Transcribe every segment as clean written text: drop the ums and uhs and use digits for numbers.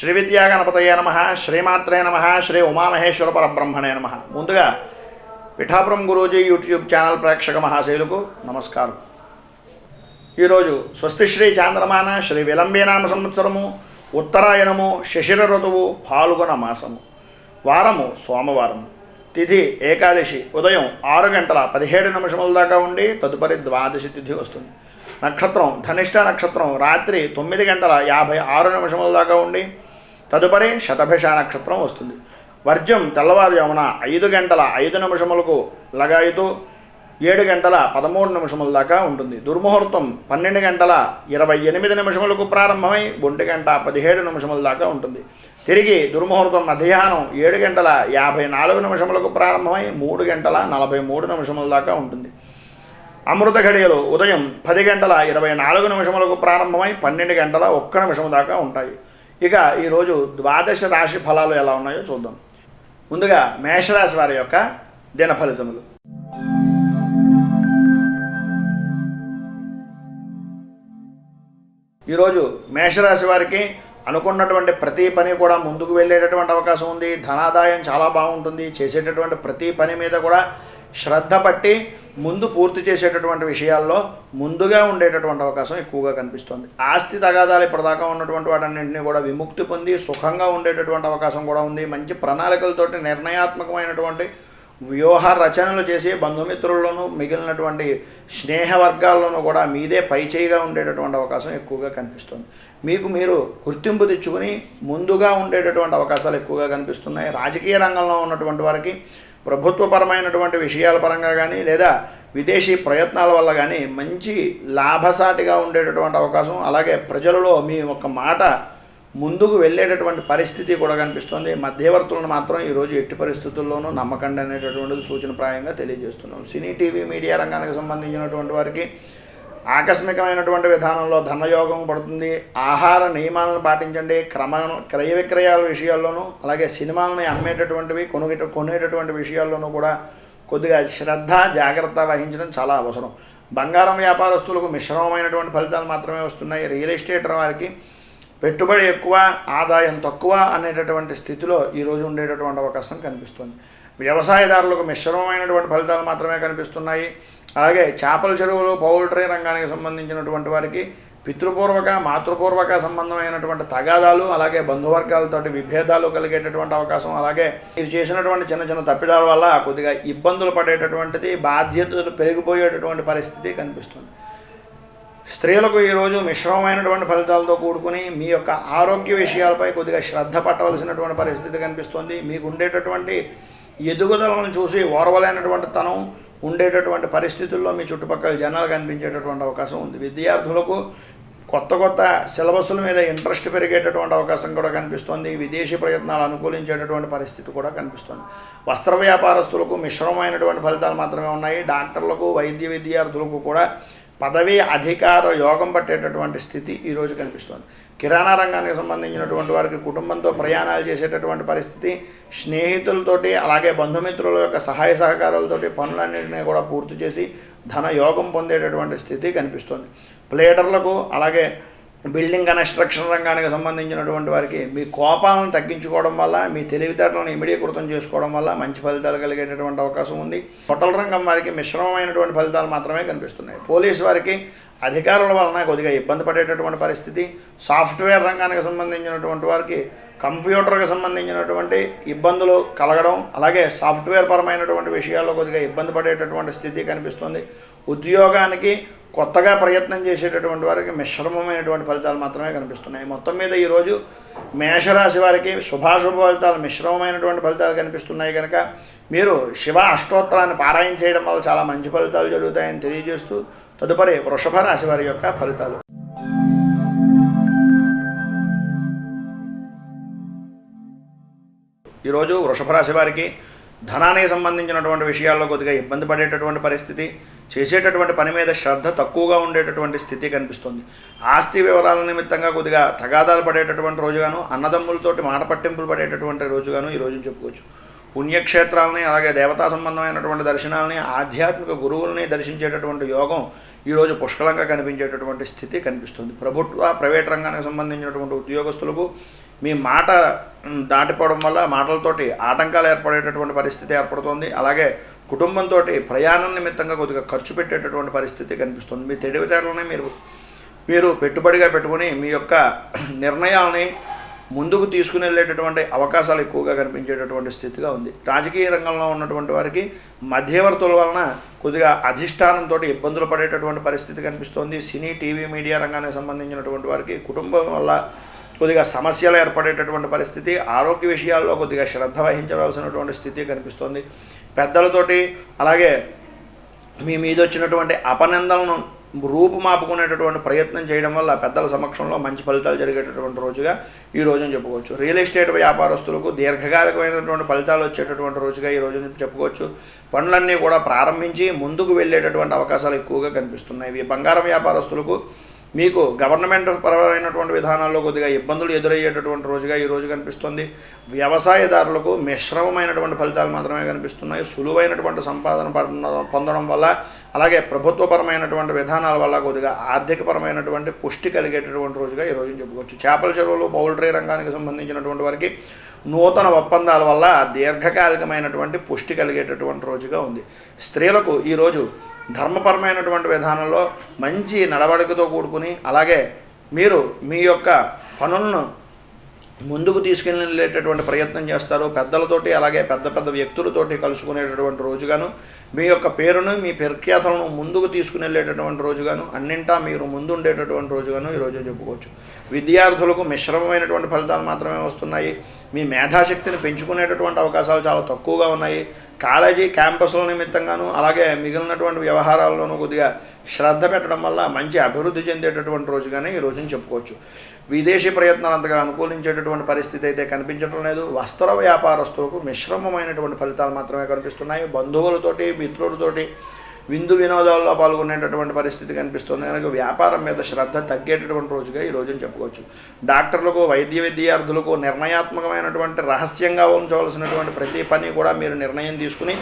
శ్రీ విద్యా గణపతయే నమః, శ్రీమాత్రే నమః, శ్రీ ఉమామహేశ్వర పరబ్రహ్మణే నమః. ముందుగా పిఠాపురం గురూజీ యూట్యూబ్ ఛానల్ ప్రేక్షక మహాశైలకు నమస్కారం. ఈరోజు స్వస్తి శ్రీ చాంద్రమాన శ్రీ విలంబేనామ సంవత్సరము, ఉత్తరాయణము, శశిర ఋతువు, పాల్గొన మాసము, వారము సోమవారము, తిథి ఏకాదశి ఉదయం 6:17 దాకా ఉండి తదుపరి ద్వాదశి తిథి వస్తుంది. నక్షత్రం ధనిష్ట నక్షత్రం రాత్రి 9:56 దాకా ఉండి తదుపరి శతభిష నక్షత్రం వస్తుంది. వర్జ్యం తెల్లవారుజామున 5:05 లగాయితూ 7:13 దాకా ఉంటుంది. దుర్ముహూర్తం 12:28 ప్రారంభమై 1:17 దాకా ఉంటుంది. తిరిగి దుర్ముహూర్తం మధ్యాహ్నం 7:54 ప్రారంభమై 3:43 దాకా ఉంటుంది. అమృత ఘడియలు ఉదయం 10:24 ప్రారంభమై 12:01 దాకా ఉంటాయి. ఇక ఈరోజు ద్వాదశ రాశి ఫలాలు ఎలా ఉన్నాయో చూద్దాం. ముందుగా మేషరాశి వారి యొక్క దిన ఫలితములు. ఈరోజు మేషరాశి వారికి అనుకున్నటువంటి ప్రతి పని కూడా ముందుకు వెళ్ళేటటువంటి అవకాశం ఉంది. ధనాదాయం చాలా బాగుంటుంది. చేసేటటువంటి ప్రతి పని మీద కూడా శ్రద్ధ పట్టి ముందు పూర్తి చేసేటటువంటి విషయాల్లో ముందుగా ఉండేటటువంటి అవకాశం ఎక్కువగా కనిపిస్తుంది. ఆస్తి తగాదాలు ఇప్పటిదాకా ఉన్నటువంటి వాటన్నింటినీ కూడా విముక్తి పొంది సుఖంగా ఉండేటటువంటి అవకాశం కూడా ఉంది. మంచి ప్రణాళికలతోటి నిర్ణయాత్మకమైనటువంటి వ్యూహ రచనలు చేసి బంధుమిత్రుల్లోనూ మిగిలినటువంటి స్నేహ వర్గాల్లోనూ కూడా మీదే పైచేయిగా ఉండేటటువంటి అవకాశం ఎక్కువగా కనిపిస్తుంది. మీకు మీరు గుర్తింపు తెచ్చుకుని ముందుగా ఉండేటటువంటి అవకాశాలు ఎక్కువగా కనిపిస్తున్నాయి. రాజకీయ రంగంలో ఉన్నటువంటి వారికి ప్రభుత్వపరమైనటువంటి విషయాల పరంగా కానీ లేదా విదేశీ ప్రయత్నాల వల్ల కానీ మంచి లాభసాటిగా ఉండేటటువంటి అవకాశం, అలాగే ప్రజలలో మీ ఒక మాట ముందుకు వెళ్ళేటటువంటి పరిస్థితి కూడా కనిపిస్తుంది. మధ్యవర్తులను మాత్రం ఈరోజు ఎట్టి పరిస్థితుల్లోనూ నమ్మకండి అనేటటువంటిది సూచనప్రాయంగా తెలియజేస్తున్నాం. సినీ టీవీ మీడియా రంగానికి సంబంధించినటువంటి వారికి ఆకస్మికమైనటువంటి విధానంలో ధనయోగం పడుతుంది. ఆహార నియమాలను పాటించండి. క్రయ విక్రయాల విషయాల్లోనూ అలాగే సినిమాలని అమ్మేటటువంటివి కొనేటటువంటి విషయాల్లోనూ కూడా కొద్దిగా శ్రద్ధ జాగ్రత్త వహించడం చాలా అవసరం. బంగారం వ్యాపారస్తులకు మిశ్రమమైనటువంటి ఫలితాలు మాత్రమే వస్తున్నాయి. రియల్ ఎస్టేట్ వారికి పెట్టుబడి ఎక్కువ ఆదాయం తక్కువ అనేటటువంటి స్థితిలో ఈరోజు ఉండేటటువంటి అవకాశం కనిపిస్తుంది. వ్యవసాయదారులకు మిశ్రమమైనటువంటి ఫలితాలు మాత్రమే కనిపిస్తున్నాయి. అలాగే చేపల చెరువులు పౌల్ట్రీ రంగానికి సంబంధించినటువంటి వారికి పితృపూర్వక మాతృపూర్వక సంబంధమైనటువంటి తగాదాలు అలాగే బంధువర్గాలతోటి విభేదాలు కలిగేటటువంటి అవకాశం, అలాగే మీరు చేసినటువంటి చిన్న చిన్న తప్పిదాల వల్ల కొద్దిగా ఇబ్బందులు పడేటటువంటిది, బాధ్యతలు పెరిగిపోయేటటువంటి పరిస్థితి కనిపిస్తుంది. స్త్రీలకు ఈరోజు మిశ్రమమైనటువంటి ఫలితాలతో కూడుకుని మీ యొక్క ఆరోగ్య విషయాలపై కొద్దిగా శ్రద్ధ పట్టవలసినటువంటి పరిస్థితి కనిపిస్తుంది. మీకు ఉండేటటువంటి ఎదుగుదలను చూసి ఓర్వలేనటువంటి తనం ఉండేటటువంటి పరిస్థితుల్లో మీ చుట్టుపక్కల జనాలు కనిపించేటటువంటి అవకాశం ఉంది. విద్యార్థులకు కొత్త సిలబస్ల మీద ఇంట్రెస్ట్ పెరిగేటటువంటి అవకాశం కూడా కనిపిస్తుంది. విదేశీ ప్రయత్నాలు అనుకూలించేటటువంటి పరిస్థితి కూడా కనిపిస్తుంది. వస్త్ర వ్యాపారస్తులకు మిశ్రమమైనటువంటి ఫలితాలు మాత్రమే ఉన్నాయి. డాక్టర్లకు వైద్య విద్యార్థులకు కూడా పదవి అధికార యోగం పట్టేటటువంటి స్థితి ఈరోజు కనిపిస్తుంది. కిరాణా రంగానికి సంబంధించినటువంటి వారికి కుటుంబంతో ప్రయాణాలు చేసేటటువంటి పరిస్థితి, స్నేహితులతోటి అలాగే బంధుమిత్రుల యొక్క సహాయ సహకారాలతోటి పనులన్నింటినీ కూడా పూర్తి చేసి ధన యోగం పొందేటటువంటి స్థితి కనిపిస్తుంది. ప్లేటర్లకు అలాగే బిల్డింగ్ కన్స్ట్రక్షన్ రంగానికి సంబంధించినటువంటి వారికి మీ కోపాలను తగ్గించుకోవడం వల్ల, మీ తెలివితేటలను ఇమిడీకృతం చేసుకోవడం వల్ల మంచి ఫలితాలు కలిగేటటువంటి అవకాసం ఉంది. హోటల్ రంగం వారికి మిశ్రమమైనటువంటి ఫలితాలు మాత్రమే కనిపిస్తున్నాయి. పోలీసు వారికి అధికారుల వలన కొద్దిగా ఇబ్బంది పడేటటువంటి పరిస్థితి. సాఫ్ట్వేర్ రంగానికి సంబంధించినటువంటి వారికి కంప్యూటర్కి సంబంధించినటువంటి ఇబ్బందులు కలగడం, అలాగే సాఫ్ట్వేర్ పరమైనటువంటి విషయాల్లో కొద్దిగా ఇబ్బంది పడేటటువంటి స్థితి కనిపిస్తుంది. ఉద్యోగానికి కొత్తగా ప్రయత్నం చేసేటటువంటి వారికి మిశ్రమమైనటువంటి ఫలితాలు మాత్రమే కనిపిస్తున్నాయి. మొత్తం మీద ఈరోజు మేషరాశి వారికి శుభాశుభ ఫలితాలు మిశ్రమమైనటువంటి ఫలితాలు కనిపిస్తున్నాయి కనుక మీరు శివ అష్టోత్తరాన్ని పారాయణ చేయడం వల్ల చాలా మంచి ఫలితాలు జరుగుతాయని తెలియజేస్తూ తదుపరి వృషభ రాశి వారి యొక్క ఫలితాలు. ఈరోజు వృషభ రాశి వారికి ధనానికి సంబంధించినటువంటి విషయాల్లో కొద్దిగా ఇబ్బంది పడేటటువంటి పరిస్థితి, చేసేటటువంటి పని మీద శ్రద్ధ తక్కువగా ఉండేటటువంటి స్థితి కనిపిస్తుంది. ఆస్తి వివరాల నిమిత్తంగా కొద్దిగా తగాదాలు పడేటటువంటి రోజుగాను, అన్నదమ్ములతోటి మాట పట్టింపులు పడేటటువంటి రోజుగాను ఈరోజు చెప్పుకోవచ్చు. పుణ్యక్షేత్రాలని అలాగే దేవతా సంబంధమైనటువంటి దర్శనాలని ఆధ్యాత్మిక గురువుల్ని దర్శించేటటువంటి యోగం ఈరోజు పుష్కలంగా కనిపించేటటువంటి స్థితి కనిపిస్తుంది. ప్రభుత్వ ప్రైవేట్ రంగానికి సంబంధించినటువంటి ఉద్యోగస్తులకు మీ మాట దాటిపోవడం వల్ల మాటలతోటి ఆటంకాలు ఏర్పడేటటువంటి పరిస్థితి ఏర్పడుతుంది. అలాగే కుటుంబంతో ప్రయాణం నిమిత్తంగా కొద్దిగా ఖర్చు పెట్టేటటువంటి పరిస్థితి కనిపిస్తుంది. మీ తెలివితేటలని మీరు పెట్టుబడిగా పెట్టుకుని మీ యొక్క నిర్ణయాలని ముందుకు తీసుకుని వెళ్ళేటటువంటి అవకాశాలు ఎక్కువగా కనిపించేటటువంటి స్థితిగా ఉంది. రాజకీయ రంగంలో ఉన్నటువంటి వారికి మధ్యవర్తుల వలన కొద్దిగా అధిష్టానంతో ఇబ్బందులు పడేటటువంటి పరిస్థితి కనిపిస్తోంది. సినీ టీవీ మీడియా రంగానికి సంబంధించినటువంటి వారికి కుటుంబం వల్ల కొద్దిగా సమస్యలు ఏర్పడేటటువంటి పరిస్థితి, ఆరోగ్య విషయాల్లో కొద్దిగా శ్రద్ధ వహించవలసినటువంటి స్థితి కనిపిస్తోంది. పెద్దలతోటి అలాగే మీ మీద వచ్చినటువంటి అపనిందలను రూపుమాపుకునేటటువంటి ప్రయత్నం చేయడం వల్ల పెద్దల సమక్షంలో మంచి ఫలితాలు జరిగేటటువంటి రోజుగా ఈ రోజుని చెప్పుకోవచ్చు. రియల్ ఎస్టేట్ వ్యాపారస్తులకు దీర్ఘకాలికమైనటువంటి ఫలితాలు వచ్చేటటువంటి రోజుగా ఈ రోజుని చెప్పుకోవచ్చు. పనులన్నీ కూడా ప్రారంభించి ముందుకు వెళ్ళేటటువంటి అవకాశాలు ఎక్కువగా కనిపిస్తున్నాయి. బంగారం వ్యాపారస్తులకు మీకు గవర్నమెంట్ పరమైనటువంటి విధానాల్లో కొద్దిగా ఇబ్బందులు ఎదురయ్యేటటువంటి రోజుగా ఈ రోజు కనిపిస్తుంది. వ్యవసాయదారులకు మిశ్రమమైనటువంటి ఫలితాలు మాత్రమే కనిపిస్తున్నాయి. సులువైనటువంటి సంపాదన పొందడం వల్ల అలాగే ప్రభుత్వపరమైనటువంటి విధానాల వల్ల కొద్దిగా ఆర్థికపరమైనటువంటి పుష్టి కలిగేటటువంటి రోజుగా ఈ రోజుని చెప్పుకోవచ్చు. చేపల చెరువులు, పౌల్ట్రీ రంగానికి సంబంధించినటువంటి వారికి నూతన ఒప్పందాల వల్ల దీర్ఘకాలికమైనటువంటి పుష్టి కలిగేటటువంటి రోజుగా ఉంది. స్త్రీలకు ఈరోజు ధర్మపరమైనటువంటి విధానంలో మంచి నడవడికతో కూడుకుని అలాగే మీరు మీ యొక్క పనులను ముందుకు తీసుకెళ్ళేటటువంటి ప్రయత్నం చేస్తారు. పెద్దలతోటి అలాగే పెద్ద పెద్ద వ్యక్తులతోటి కలుసుకునేటటువంటి రోజుగాను, మీ యొక్క పేరును మీ ప్రఖ్యాతలను ముందుకు తీసుకుని రోజుగాను, అన్నింటా మీరు ముందుండేటటువంటి రోజుగాను ఈరోజు చెప్పుకోవచ్చు. విద్యార్థులకు మిశ్రమమైనటువంటి ఫలితాలు మాత్రమే వస్తున్నాయి. మీ మేధాశక్తిని పెంచుకునేటటువంటి అవకాశాలు చాలా తక్కువగా ఉన్నాయి. కాలేజీ క్యాంపస్ల నిమిత్తంగాను అలాగే మిగిలినటువంటి వ్యవహారాల్లోనూ కొద్దిగా శ్రద్ధ పెట్టడం వల్ల మంచి అభివృద్ధి చెందేటటువంటి రోజుగానే ఈ రోజుని చెప్పుకోవచ్చు. విదేశీ ప్రయత్నాలు అంతగా అనుకూలించేటటువంటి పరిస్థితి అయితే కనిపించడం లేదు. వస్త్ర వ్యాపారస్తులకు మిశ్రమమైనటువంటి ఫలితాలు మాత్రమే కనిపిస్తున్నాయి. బంధువులతోటి మిత్రులతోటి విందు వినోదాల్లో పాల్గొనేటటువంటి పరిస్థితి కనిపిస్తుంది. కనుక వ్యాపారం మీద శ్రద్ధ తగ్గేటటువంటి రోజుగా ఈ రోజుని చెప్పుకోవచ్చు. డాక్టర్లకు, వైద్య విద్యార్థులకు నిర్ణయాత్మకమైనటువంటి రహస్యంగా ఉంచవలసినటువంటి ప్రతి పని కూడా మీరు నిర్ణయం తీసుకుని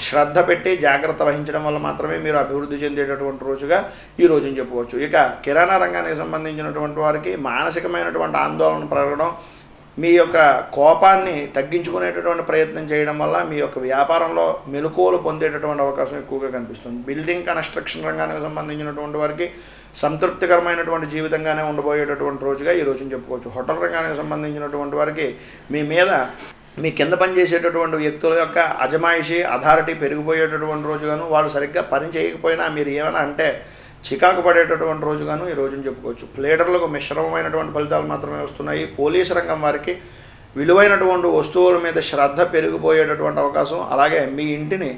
శ్రద్ధ పెట్టి జాగ్రత్త వహించడం వల్ల మాత్రమే మీరు అభివృద్ధి చెందేటటువంటి రోజుగా ఈ రోజుని చెప్పుకోవచ్చు. ఇక కిరాణా రంగానికి సంబంధించినటువంటి వారికి మానసికమైనటువంటి ఆందోళన పెరగడం, మీ యొక్క కోపాన్ని తగ్గించుకునేటటువంటి ప్రయత్నం చేయడం వల్ల మీ యొక్క వ్యాపారంలో మెలకువలు పొందేటటువంటి అవకాశం ఎక్కువగా కనిపిస్తుంది. బిల్డింగ్ కన్స్ట్రక్షన్ రంగానికి సంబంధించినటువంటి వారికి సంతృప్తికరమైనటువంటి జీవితంగానే ఉండబోయేటటువంటి రోజుగా ఈ రోజుని చెప్పుకోవచ్చు. హోటల్ రంగానికి సంబంధించినటువంటి వారికి మీ కింద పనిచేసేటటువంటి వ్యక్తుల యొక్క అజమాయిషీ అథారిటీ పెరిగిపోయేటటువంటి రోజుగాను, వాళ్ళు సరిగ్గా పని చేయకపోయినా మీరు ఏమైనా అంటే చికాకు పడేటటువంటి రోజుగాను ఈ రోజుని చెప్పుకోవచ్చు. ప్లేడర్లకు మిశ్రమమైనటువంటి ఫలితాలు మాత్రమే వస్తున్నాయి. పోలీసు రంగం వారికి విలువైనటువంటి వస్తువుల మీద శ్రద్ధ పెరిగిపోయేటటువంటి అవకాశం, అలాగే మీ ఇంటిని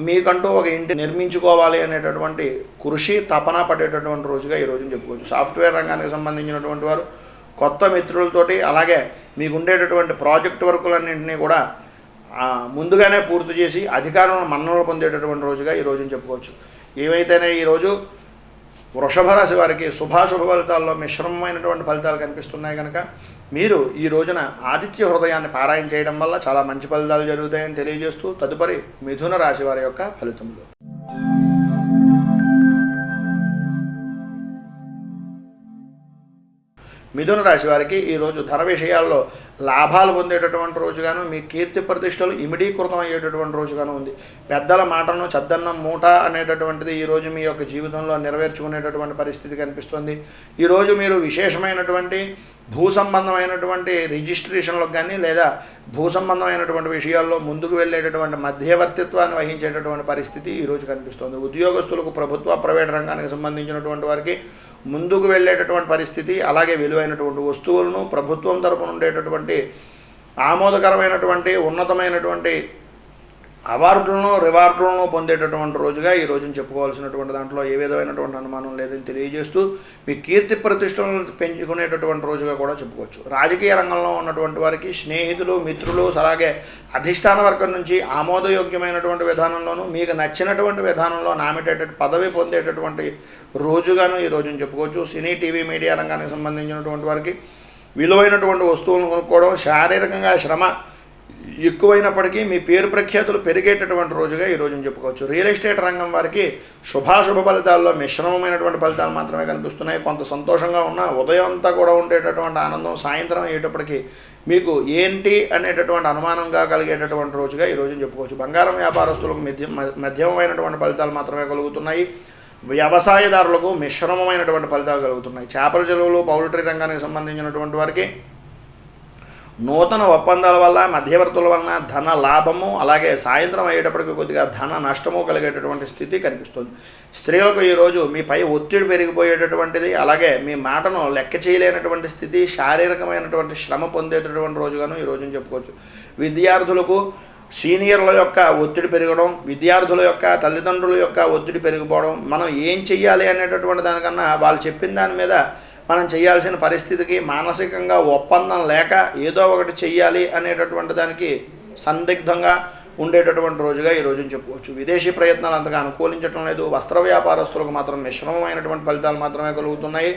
మీకంటూ ఒక ఇంటి నిర్మించుకోవాలి అనేటటువంటి కృషి తపన పడేటటువంటి రోజుగా ఈ రోజుని చెప్పుకోవచ్చు. సాఫ్ట్వేర్ రంగానికి సంబంధించినటువంటి వారు కొత్త మిత్రులతోటి అలాగే మీకు ఉండేటటువంటి ప్రాజెక్ట్ వర్కులన్నింటినీ కూడా ముందుగానే పూర్తి చేసి అధికారులను మన్ననలు పొందేటటువంటి రోజుగా ఈ రోజుని చెప్పుకోవచ్చు. ఏమైతేనే ఈరోజు వృషభ రాశి వారికి శుభాశుభ ఫలితాల్లో మిశ్రమమైనటువంటి ఫలితాలు కనిపిస్తున్నాయి. కనుక మీరు ఈ రోజున ఆదిత్య హృదయాన్ని పారాయణ చేయడం వల్ల చాలా మంచి ఫలితాలు జరుగుతాయని తెలియజేస్తూ తదుపరి మిథున రాశి వారి యొక్క ఫలితములు. మిథున రాశి వారికి ఈరోజు ధన విషయాల్లో లాభాలు పొందేటటువంటి రోజుగాను, మీ కీర్తి ప్రతిష్టలు ఇమిడీకృతం అయ్యేటటువంటి రోజుగాను ఉంది. పెద్దల మాటను చద్దన్నం మూట అనేటటువంటిది ఈరోజు మీ యొక్క జీవితంలో నెరవేర్చుకునేటటువంటి పరిస్థితి కనిపిస్తుంది. ఈరోజు మీరు విశేషమైనటువంటి భూ సంబంధమైనటువంటి రిజిస్ట్రేషన్లకు కానీ లేదా భూ సంబంధమైనటువంటి విషయాల్లో ముందుకు వెళ్ళేటటువంటి మధ్యవర్తిత్వాన్ని వహించేటటువంటి పరిస్థితి ఈరోజు కనిపిస్తుంది. ఉద్యోగస్తులకు ప్రభుత్వ ప్రైవేట్ రంగానికి సంబంధించినటువంటి వారికి ముందుకు వెళ్ళేటటువంటి పరిస్థితి, అలాగే విలువైనటువంటి వస్తువులను ప్రభుత్వం తరపున ఉండేటటువంటి ఆమోదకరమైనటువంటి ఉన్నతమైనటువంటి అవార్డులను రివార్డులను పొందేటటువంటి రోజుగా ఈ రోజుని చెప్పుకోవాల్సినటువంటి దాంట్లో ఏ విధమైనటువంటి అనుమానం లేదని తెలియజేస్తూ మీ కీర్తి ప్రతిష్టలను పెంచుకునేటటువంటి రోజుగా కూడా చెప్పుకోవచ్చు. రాజకీయ రంగంలో ఉన్నటువంటి వారికి స్నేహితులు, మిత్రులు, అలాగే అధిష్టాన వర్గం నుంచి ఆమోదయోగ్యమైనటువంటి విధానంలోనూ మీకు నచ్చినటువంటి విధానంలో నామినేటెడ్ పదవి పొందేటటువంటి రోజుగాను ఈ రోజుని చెప్పుకోవచ్చు. సినీ టీవీ మీడియా రంగానికి సంబంధించినటువంటి వారికి విలువైనటువంటి వస్తువులను కొనుక్కోవడం, శారీరకంగా శ్రమ ఎక్కువైనప్పటికీ మీ పేరు ప్రఖ్యాతులు పెరిగేటటువంటి రోజుగా ఈ రోజుని చెప్పుకోవచ్చు. రియల్ ఎస్టేట్ రంగం వారికి శుభాశుభ ఫలితాల్లో మిశ్రమమైనటువంటి ఫలితాలు మాత్రమే కనిపిస్తున్నాయి. కొంత సంతోషంగా ఉన్న ఉదయం అంతా కూడా ఉండేటటువంటి ఆనందం సాయంత్రం అయ్యేటప్పటికి మీకు ఏంటి అనేటటువంటి అనుమానంగా కలిగేటటువంటి రోజుగా ఈ రోజుని చెప్పుకోవచ్చు. బంగారం వ్యాపారస్తులకు మధ్యమమైనటువంటి ఫలితాలు మాత్రమే కలుగుతున్నాయి. వ్యవసాయదారులకు మిశ్రమమైనటువంటి ఫలితాలు కలుగుతున్నాయి. చేపల చెరువులు పౌల్ట్రీ రంగానికి సంబంధించినటువంటి వారికి నూతన ఒప్పందాల వల్ల మధ్యవర్తుల వలన ధన లాభము, అలాగే సాయంత్రం అయ్యేటప్పటికి కొద్దిగా ధన నష్టము కలిగేటటువంటి స్థితి కనిపిస్తుంది. స్త్రీలకు ఈరోజు మీపై ఒత్తిడి పెరిగిపోయేటటువంటిది, అలాగే మీ మాటను లెక్క చేయలేనటువంటి స్థితి, శారీరకమైనటువంటి శ్రమ పొందేటటువంటి రోజుగాను ఈ రోజుని చెప్పుకోవచ్చు. విద్యార్థులకు సీనియర్ల యొక్క ఒత్తిడి పెరగడం, విద్యార్థుల యొక్క తల్లిదండ్రుల యొక్క ఒత్తిడి పెరిగిపోవడం, మనం ఏం చెయ్యాలి అనేటటువంటి దానికన్నా వాళ్ళు చెప్పిన దాని మీద మనం చేయాల్సిన పరిస్థితికి మానసికంగా ఒప్పందం లేక ఏదో ఒకటి చెయ్యాలి అనేటటువంటి దానికి సందిగ్ధంగా ఉండేటటువంటి రోజుగా ఈ రోజుని చెప్పుకోవచ్చు. విదేశీ ప్రయత్నాలు అంతగా అనుకూలించడం లేదు. వస్త్ర వ్యాపారస్తులకు మాత్రం మిశ్రమమైనటువంటి ఫలితాలు మాత్రమే కలుగుతున్నాయి.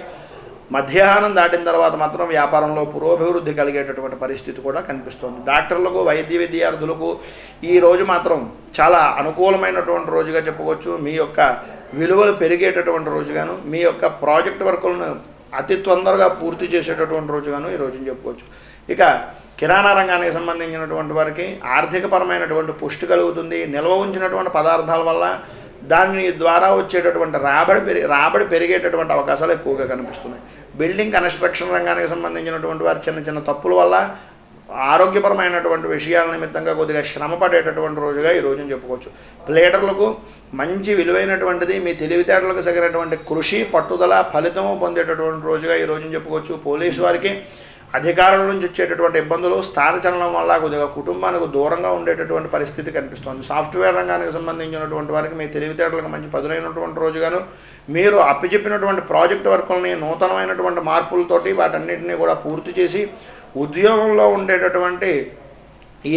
మధ్యాహ్నం దాటిన తర్వాత మాత్రం వ్యాపారంలో పురోభివృద్ధి కలిగేటటువంటి పరిస్థితి కూడా కనిపిస్తుంది. డాక్టర్లకు, వైద్య విద్యార్థులకు ఈ రోజు మాత్రం చాలా అనుకూలమైనటువంటి రోజుగా చెప్పుకోవచ్చు. మీ యొక్క విలువలు పెరిగేటటువంటి రోజుగాను, మీ యొక్క ప్రాజెక్ట్ వర్కులను అతి తొందరగా పూర్తి చేసేటటువంటి రోజుగాను ఈ రోజుని చెప్పుకోవచ్చు. ఇక కిరాణా రంగానికి సంబంధించినటువంటి వారికి ఆర్థికపరమైనటువంటి పుష్టి కలుగుతుంది. నిల్వ ఉంచినటువంటి పదార్థాల వల్ల దాని ద్వారా వచ్చేటటువంటి రాబడి పెరిగేటటువంటి అవకాశాలు ఎక్కువగా కనిపిస్తున్నాయి. బిల్డింగ్ కన్స్ట్రక్షన్ రంగానికి సంబంధించినటువంటి వారి చిన్న చిన్న తప్పుల వల్ల ఆరోగ్యపరమైనటువంటి విషయాల నిమిత్తంగా కొద్దిగా శ్రమ పడేటటువంటి రోజుగా ఈ రోజుని చెప్పుకోవచ్చు. ప్లేటర్లకు మంచి విలువైనటువంటిది, మీ తెలివితేటలకు సగినటువంటి కృషి, పట్టుదల, ఫలితము పొందేటటువంటి రోజుగా ఈ రోజుని చెప్పుకోవచ్చు. పోలీసు వారికి అధికారుల నుంచి వచ్చేటటువంటి ఇబ్బందులు, స్థానచలనం వల్ల కొద్దిగా కుటుంబానికి దూరంగా ఉండేటటువంటి పరిస్థితి కనిపిస్తుంది. సాఫ్ట్వేర్ రంగానికి సంబంధించినటువంటి వారికి మీ తెలివితేటలకు మంచి పదునైనటువంటి రోజుగాను, మీరు అప్పచెప్పినటువంటి ప్రాజెక్ట్ వర్కుల్ని నూతనమైనటువంటి మార్పులతోటి వాటన్నిటినీ కూడా పూర్తి చేసి ఉద్యోగంలో ఉండేటటువంటి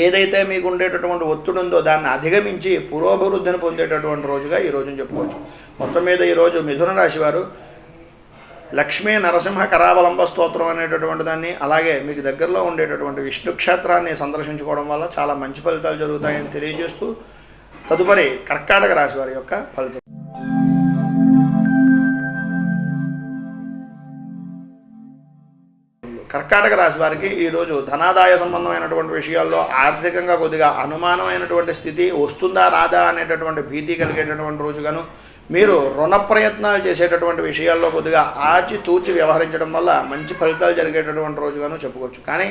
ఏదైతే మీకు ఉండేటటువంటి ఒత్తిడి ఉందో దాన్ని అధిగమించి పురోభివృద్ధిని పొందేటటువంటి రోజుగా ఈ రోజుని చెప్పుకోవచ్చు. మొత్తం మీద ఈరోజు మిథున రాశి వారు లక్ష్మీ నరసింహ కరావలంబ స్తోత్రం అనేటటువంటి దాన్ని, అలాగే మీకు దగ్గరలో ఉండేటటువంటి విష్ణు క్షేత్రాన్ని సందర్శించుకోవడం వల్ల చాలా మంచి ఫలితాలు జరుగుతాయని తెలియజేస్తూ తదుపరి కర్కాటక రాశి వారి యొక్క ఫలితం. కర్కాటక రాశి వారికి ఈరోజు ధనాదాయ సంబంధమైనటువంటి విషయాల్లో ఆర్థికంగా కొద్దిగా అనుమానమైనటువంటి స్థితి, వస్తుందా రాదా అనేటటువంటి భీతి కలిగేటటువంటి రోజుగాను, మీరు రుణ ప్రయత్నాలు చేసేటటువంటి విషయాల్లో కొద్దిగా ఆచితూచి వ్యవహరించడం వల్ల మంచి ఫలితాలు జరిగేటటువంటి రోజుగాను చెప్పుకోవచ్చు. కానీ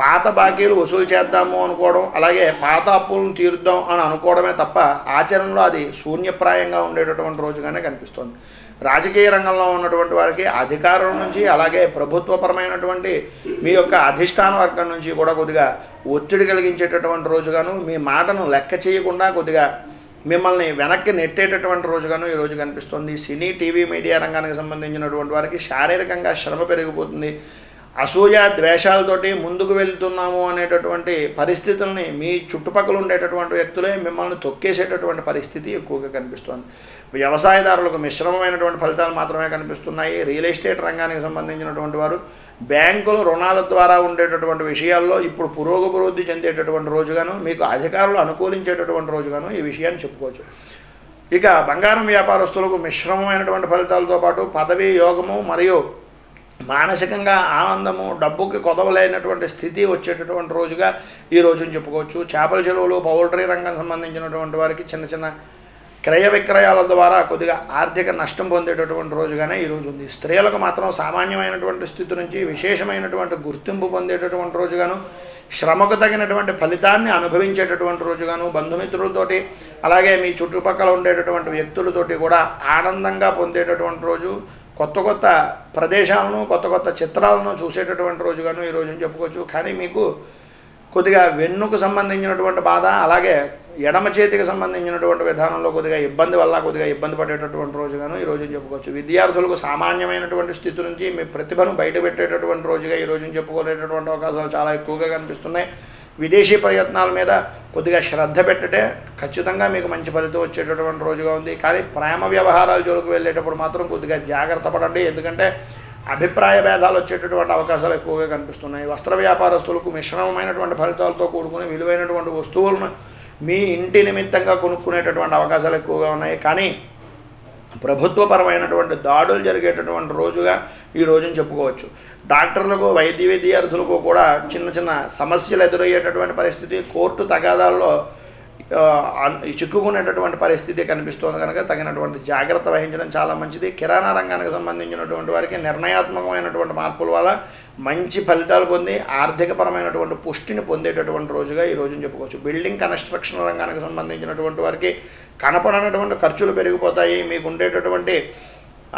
పాత బాకీలు వసూలు చేద్దాము అనుకోవడం, అలాగే పాత అప్పులను తీరుద్దాం అని అనుకోవడమే తప్ప ఆచరణలో అది శూన్యప్రాయంగా ఉండేటటువంటి రోజుగానే కనిపిస్తుంది. రాజకీయ రంగంలో ఉన్నటువంటి వారికి అధికారుల నుంచి, అలాగే ప్రభుత్వపరమైనటువంటి మీ యొక్క అధిష్టాన వర్గం నుంచి కూడా కొద్దిగా ఒత్తిడి కలిగించేటటువంటి రోజుగాను, మీ మాటను లెక్క చేయకుండా కొద్దిగా మిమ్మల్ని వెనక్కి నెట్టేటటువంటి రోజుగాను ఈరోజు కనిపిస్తుంది. సినీ, టీవీ, మీడియా రంగానికి సంబంధించినటువంటి వారికి శారీరకంగా శ్రమ పెరిగిపోతుంది. అసూయ, ద్వేషాలతోటి ముందుకు వెళ్తున్నాము అనేటటువంటి పరిస్థితుల్ని మీ చుట్టుపక్కల ఉండేటటువంటి వ్యక్తులే మిమ్మల్ని తొక్కేసేటటువంటి పరిస్థితి ఎక్కువగా కనిపిస్తుంది. వ్యవసాయదారులకు మిశ్రమమైనటువంటి ఫలితాలు మాత్రమే కనిపిస్తున్నాయి. రియల్ ఎస్టేట్ రంగానికి సంబంధించినటువంటి వారు బ్యాంకులు రుణాల ద్వారా ఉండేటటువంటి విషయాల్లో ఇప్పుడు పురోభివృద్ధి చెందేటటువంటి రోజుగాను, మీకు అధికారులు అనుకూలించేటటువంటి రోజుగాను ఈ విషయాన్ని చెప్పుకోవచ్చు. ఇక బంగారం వ్యాపారస్తులకు మిశ్రమమైనటువంటి ఫలితాలతో పాటు పదవి యోగము మరియు మానసికంగా ఆనందము, డబ్బుకి కొదవలేనటువంటి స్థితి వచ్చేటటువంటి రోజుగా ఈ రోజుని చెప్పుకోవచ్చు. చేపల చెరువులు పౌల్ట్రీ రంగం సంబంధించినటువంటి వారికి చిన్న చిన్న క్రయ విక్రయాల ద్వారా కొద్దిగా ఆర్థిక నష్టం పొందేటటువంటి రోజుగానే ఈరోజు ఉంది. స్త్రీలకు మాత్రం సామాన్యమైనటువంటి స్థితి నుంచి విశేషమైనటువంటి గుర్తింపు పొందేటటువంటి రోజుగాను, శ్రమకు తగినటువంటి ఫలితాన్ని అనుభవించేటటువంటి రోజుగాను, బంధుమిత్రులతోటి అలాగే మీ చుట్టుపక్కల ఉండేటటువంటి వ్యక్తులతోటి కూడా ఆనందంగా పొందేటటువంటి రోజు, కొత్త కొత్త ప్రదేశాలను, కొత్త కొత్త చిత్రాలను చూసేటటువంటి రోజుగాను ఈరోజు చెప్పుకోవచ్చు. కానీ మీకు కొద్దిగా వెన్నుకు సంబంధించినటువంటి బాధ, అలాగే ఎడమ చేతికి సంబంధించినటువంటి విధానంలో కొద్దిగా ఇబ్బంది వల్ల కొద్దిగా ఇబ్బంది పడేటటువంటి రోజుగాను ఈరోజు చెప్పుకోవచ్చు. విద్యార్థులకు సామాన్యమైనటువంటి స్థితి నుంచి మీ ప్రతిభను బయటపెట్టేటటువంటి రోజుగా ఈరోజు చెప్పుకోలేటటువంటి అవకాశాలు చాలా ఎక్కువగా కనిపిస్తున్నాయి. విదేశీ ప్రయత్నాల మీద కొద్దిగా శ్రద్ధ పెట్టటే ఖచ్చితంగా మీకు మంచి ఫలితం వచ్చేటటువంటి రోజుగా ఉంది. కానీ ప్రేమ వ్యవహారాల జోలికి వెళ్ళేటప్పుడు మాత్రం కొద్దిగా జాగ్రత్త పడండి. ఎందుకంటే అభిప్రాయ భేదాలు వచ్చేటటువంటి అవకాశాలు ఎక్కువగా కనిపిస్తున్నాయి. వస్త్ర వ్యాపారస్తులకు మిశ్రమమైనటువంటి ఫలితాలతో కూడుకుని విలువైనటువంటి వస్తువులను మీ ఇంటి నిమిత్తంగా కొనుక్కునేటటువంటి అవకాశాలు ఎక్కువగా ఉన్నాయి. కానీ ప్రభుత్వపరమైనటువంటి దాడులు జరిగేటటువంటి రోజుగా ఈ రోజుని చెప్పుకోవచ్చు. డాక్టర్లకు, వైద్య విద్యార్థులకు కూడా చిన్న చిన్న సమస్యలు ఎదురయ్యేటటువంటి పరిస్థితి, కోర్టు తగాదాల్లో చిక్కుకునేటటువంటి పరిస్థితి కనిపిస్తోంది. కనుక తగినటువంటి జాగ్రత్త వహించడం చాలా మంచిది. కిరాణా రంగానికి సంబంధించినటువంటి వారికి నిర్ణయాత్మకమైనటువంటి మార్పుల వల్ల మంచి ఫలితాలు పొంది ఆర్థికపరమైనటువంటి పుష్టిని పొందేటటువంటి రోజుగా ఈ రోజుని చెప్పుకోవచ్చు. బిల్డింగ్ కన్స్ట్రక్షన్ రంగానికి సంబంధించినటువంటి వారికి కనపడనటువంటి ఖర్చులు పెరిగిపోతాయి. మీకు ఉండేటటువంటి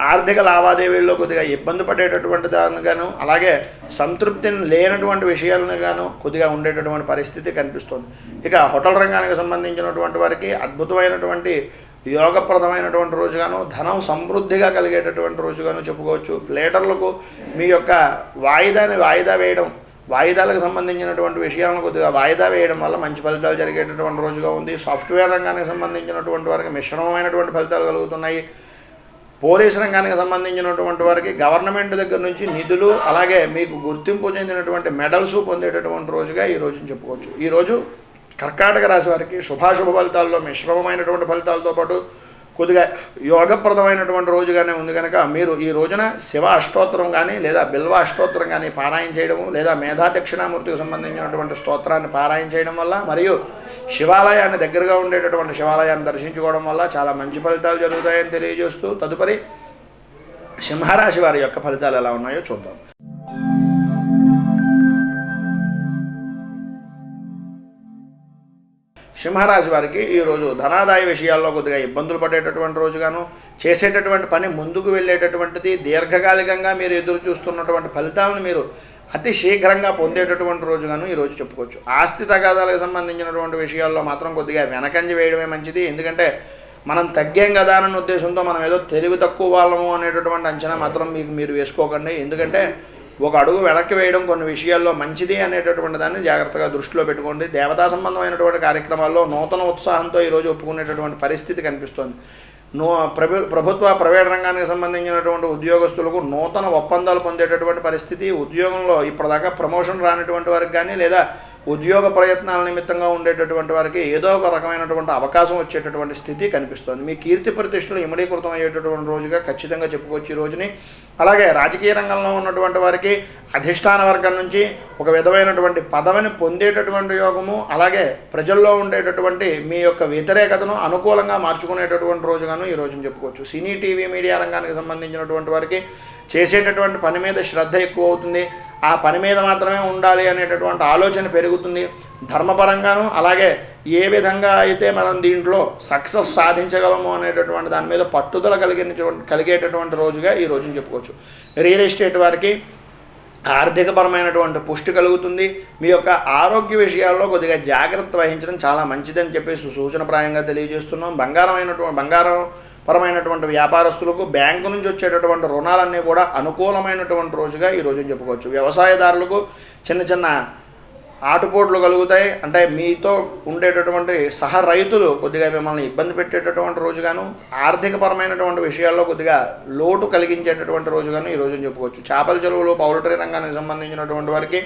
ఆర్థిక లావాదేవీల్లో కొద్దిగా ఇబ్బంది పడేటటువంటి దానిగాను, అలాగే సంతృప్తి లేనటువంటి విషయాలను గాను కొద్దిగా ఉండేటటువంటి పరిస్థితి కనిపిస్తుంది. ఇక హోటల్ రంగానికి సంబంధించినటువంటి వారికి అద్భుతమైనటువంటి యోగప్రదమైనటువంటి రోజుగాను, ధనం సమృద్ధిగా కలిగేటటువంటి రోజుగాను చెప్పుకోవచ్చు. ప్లేటర్లకు మీ యొక్క వాయిదా వేయడం, వాయిదాలకు సంబంధించినటువంటి విషయాలను కొద్దిగా వాయిదా వేయడం వల్ల మంచి ఫలితాలు జరిగేటటువంటి రోజుగా ఉంది. సాఫ్ట్వేర్ రంగానికి సంబంధించినటువంటి వారికి మిశ్రమమైనటువంటి ఫలితాలు కలుగుతున్నాయి. పోలీస్ రంగానికి సంబంధించినటువంటి వారికి గవర్నమెంట్ దగ్గర నుంచి నిధులు, అలాగే మీకు గుర్తింపు చెందినటువంటి మెడల్స్ పొందేటటువంటి రోజుగా ఈ రోజుని చెప్పుకోవచ్చు. ఈరోజు కర్కాటక రాశి వారికి శుభాశుభ ఫలితాల్లో మిశ్రమమైనటువంటి ఫలితాలతో పాటు కొద్దిగా యోగప్రదమైనటువంటి రోజుగానే ఉంది. కనుక మీరు ఈ రోజున శివ అష్టోత్తరం కానీ లేదా బిల్వ అష్టోత్తరం కానీ పారాయణ చేయడము, లేదా మేధా దక్షిణామూర్తికి సంబంధించినటువంటి స్తోత్రాన్ని పారాయణ చేయడం వల్ల, మరియు శివాలయాన్ని దగ్గరగా ఉండేటటువంటి శివాలయాన్ని దర్శించుకోవడం వల్ల చాలా మంచి ఫలితాలు జరుగుతాయని తెలియజేస్తూ తదుపరి సింహరాశి వారి యొక్క ఫలితాలు ఎలా ఉన్నాయో చూద్దాం. సింహరాశి వారికి ఈరోజు ధనాదాయ విషయాల్లో కొద్దిగా ఇబ్బందులు పడేటటువంటి రోజుగాను, చేసేటటువంటి పని ముందుకు వెళ్ళేటటువంటిది, దీర్ఘకాలికంగా మీరు ఎదురు చూస్తున్నటువంటి ఫలితాలను మీరు అతి శీఘ్రంగా పొందేటటువంటి రోజుగాను ఈరోజు చెప్పుకోవచ్చు. ఆస్తి తగాదాలకు సంబంధించినటువంటి విషయాల్లో మాత్రం కొద్దిగా వెనకంజ వేయడమే మంచిది. ఎందుకంటే మనం తగ్గేం కదా అన్న ఉద్దేశంతో మనం ఏదో తెలివి తక్కువ వాళ్ళము అనేటటువంటి అంచనా మాత్రం మీరు వేసుకోకండి. ఎందుకంటే ఒక అడుగు వెనక్కి వేయడం కొన్ని విషయాల్లో మంచిది అనేటటువంటి దాన్ని జాగ్రత్తగా దృష్టిలో పెట్టుకోండి. దేవతా సంబంధమైనటువంటి కార్యక్రమాల్లో నూతన ఉత్సాహంతో ఈరోజు ఒప్పుకునేటటువంటి పరిస్థితి కనిపిస్తోంది. ప్రభుత్వ ప్రైవేట్ రంగానికి సంబంధించినటువంటి ఉద్యోగస్తులకు నూతన ఒప్పందాలు పొందేటటువంటి పరిస్థితి, ఉద్యోగంలో ఇప్పటిదాకా ప్రమోషన్ రానటువంటి వారికి కానీ, లేదా ఉద్యోగ ప్రయత్నాల నిమిత్తంగా ఉండేటటువంటి వారికి ఏదో ఒక రకమైనటువంటి అవకాశం వచ్చేటటువంటి స్థితి కనిపిస్తుంది. మీ కీర్తి ప్రతిష్టలు ఇమడీకృతం అయ్యేటటువంటి రోజుగా ఖచ్చితంగా చెప్పుకోవచ్చు ఈ రోజుని. అలాగే రాజకీయ రంగంలో ఉన్నటువంటి వారికి అధిష్టాన వర్గం నుంచి ఒక విధమైనటువంటి పదవిని పొందేటటువంటి యోగము, అలాగే ప్రజల్లో ఉండేటటువంటి మీ యొక్క వ్యతిరేకతను అనుకూలంగా మార్చుకునేటటువంటి రోజుగాను ఈ రోజుని చెప్పుకోవచ్చు. సినీ టీవీ మీడియా రంగానికి సంబంధించినటువంటి వారికి చేసేటటువంటి పని మీద శ్రద్ధ ఎక్కువ అవుతుంది. ఆ పని మీద మాత్రమే ఉండాలి అనేటటువంటి ఆలోచన పెరుగుతుంది. ధర్మపరంగాను, అలాగే ఏ విధంగా అయితే మనం దీంట్లో సక్సెస్ సాధించగలము అనేటటువంటి దాని మీద పట్టుదల కలిగేటటువంటి రోజుగా ఈ రోజుని చెప్పుకోవచ్చు. రియల్ ఎస్టేట్ వారికి ఆర్థికపరమైనటువంటి పుష్టి కలుగుతుంది. మీ యొక్క ఆరోగ్య విషయాల్లో కొద్దిగా జాగ్రత్త వహించడం చాలా మంచిదని చెప్పేసి సూచనప్రాయంగా తెలియజేస్తున్నాం. బంగారం పరమైనటువంటి వ్యాపారస్తులకు బ్యాంకు నుంచి వచ్చేటటువంటి రుణాలన్నీ కూడా అనుకూలమైనటువంటి రోజుగా ఈ రోజుని చెప్పుకోవచ్చు. వ్యవసాయదారులకు చిన్న చిన్న ఆటుపోట్లు కలుగుతాయి. అంటే మీతో ఉండేటటువంటి రైతులు కొద్దిగా మిమ్మల్ని ఇబ్బంది పెట్టేటటువంటి రోజుగాను, ఆర్థికపరమైనటువంటి విషయాల్లో కొద్దిగా లోటు కలిగించేటటువంటి రోజుగాను ఈ రోజుని చెప్పుకోవచ్చు. చేపల చెరువులు, పౌల్ట్రీ రంగానికి సంబంధించినటువంటి వారికి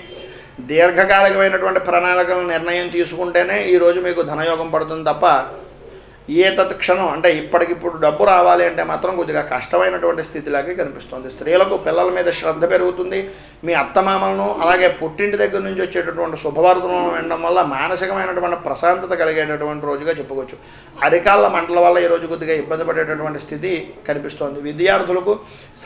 దీర్ఘకాలికమైనటువంటి ప్రణాళికలను నిర్ణయం తీసుకుంటేనే ఈరోజు మీకు ధనయోగం పడుతుంది తప్ప ఏ తత్క్షణం అంటే ఇప్పటికిప్పుడు డబ్బు రావాలి అంటే మాత్రం కొద్దిగా కష్టమైనటువంటి స్థితిలాగే కనిపిస్తుంది. స్త్రీలకు పిల్లల మీద శ్రద్ధ పెరుగుతుంది. మీ అత్తమామలను, అలాగే పుట్టింటి దగ్గర నుంచి వచ్చేటటువంటి శుభవార్తలను వినడం వల్ల మానసికమైనటువంటి ప్రశాంతత కలిగేటటువంటి రోజుగా చెప్పుకోవచ్చు. అధికారుల మంటల వల్ల ఈరోజు కొద్దిగా ఇబ్బంది పడేటటువంటి స్థితి కనిపిస్తోంది. విద్యార్థులకు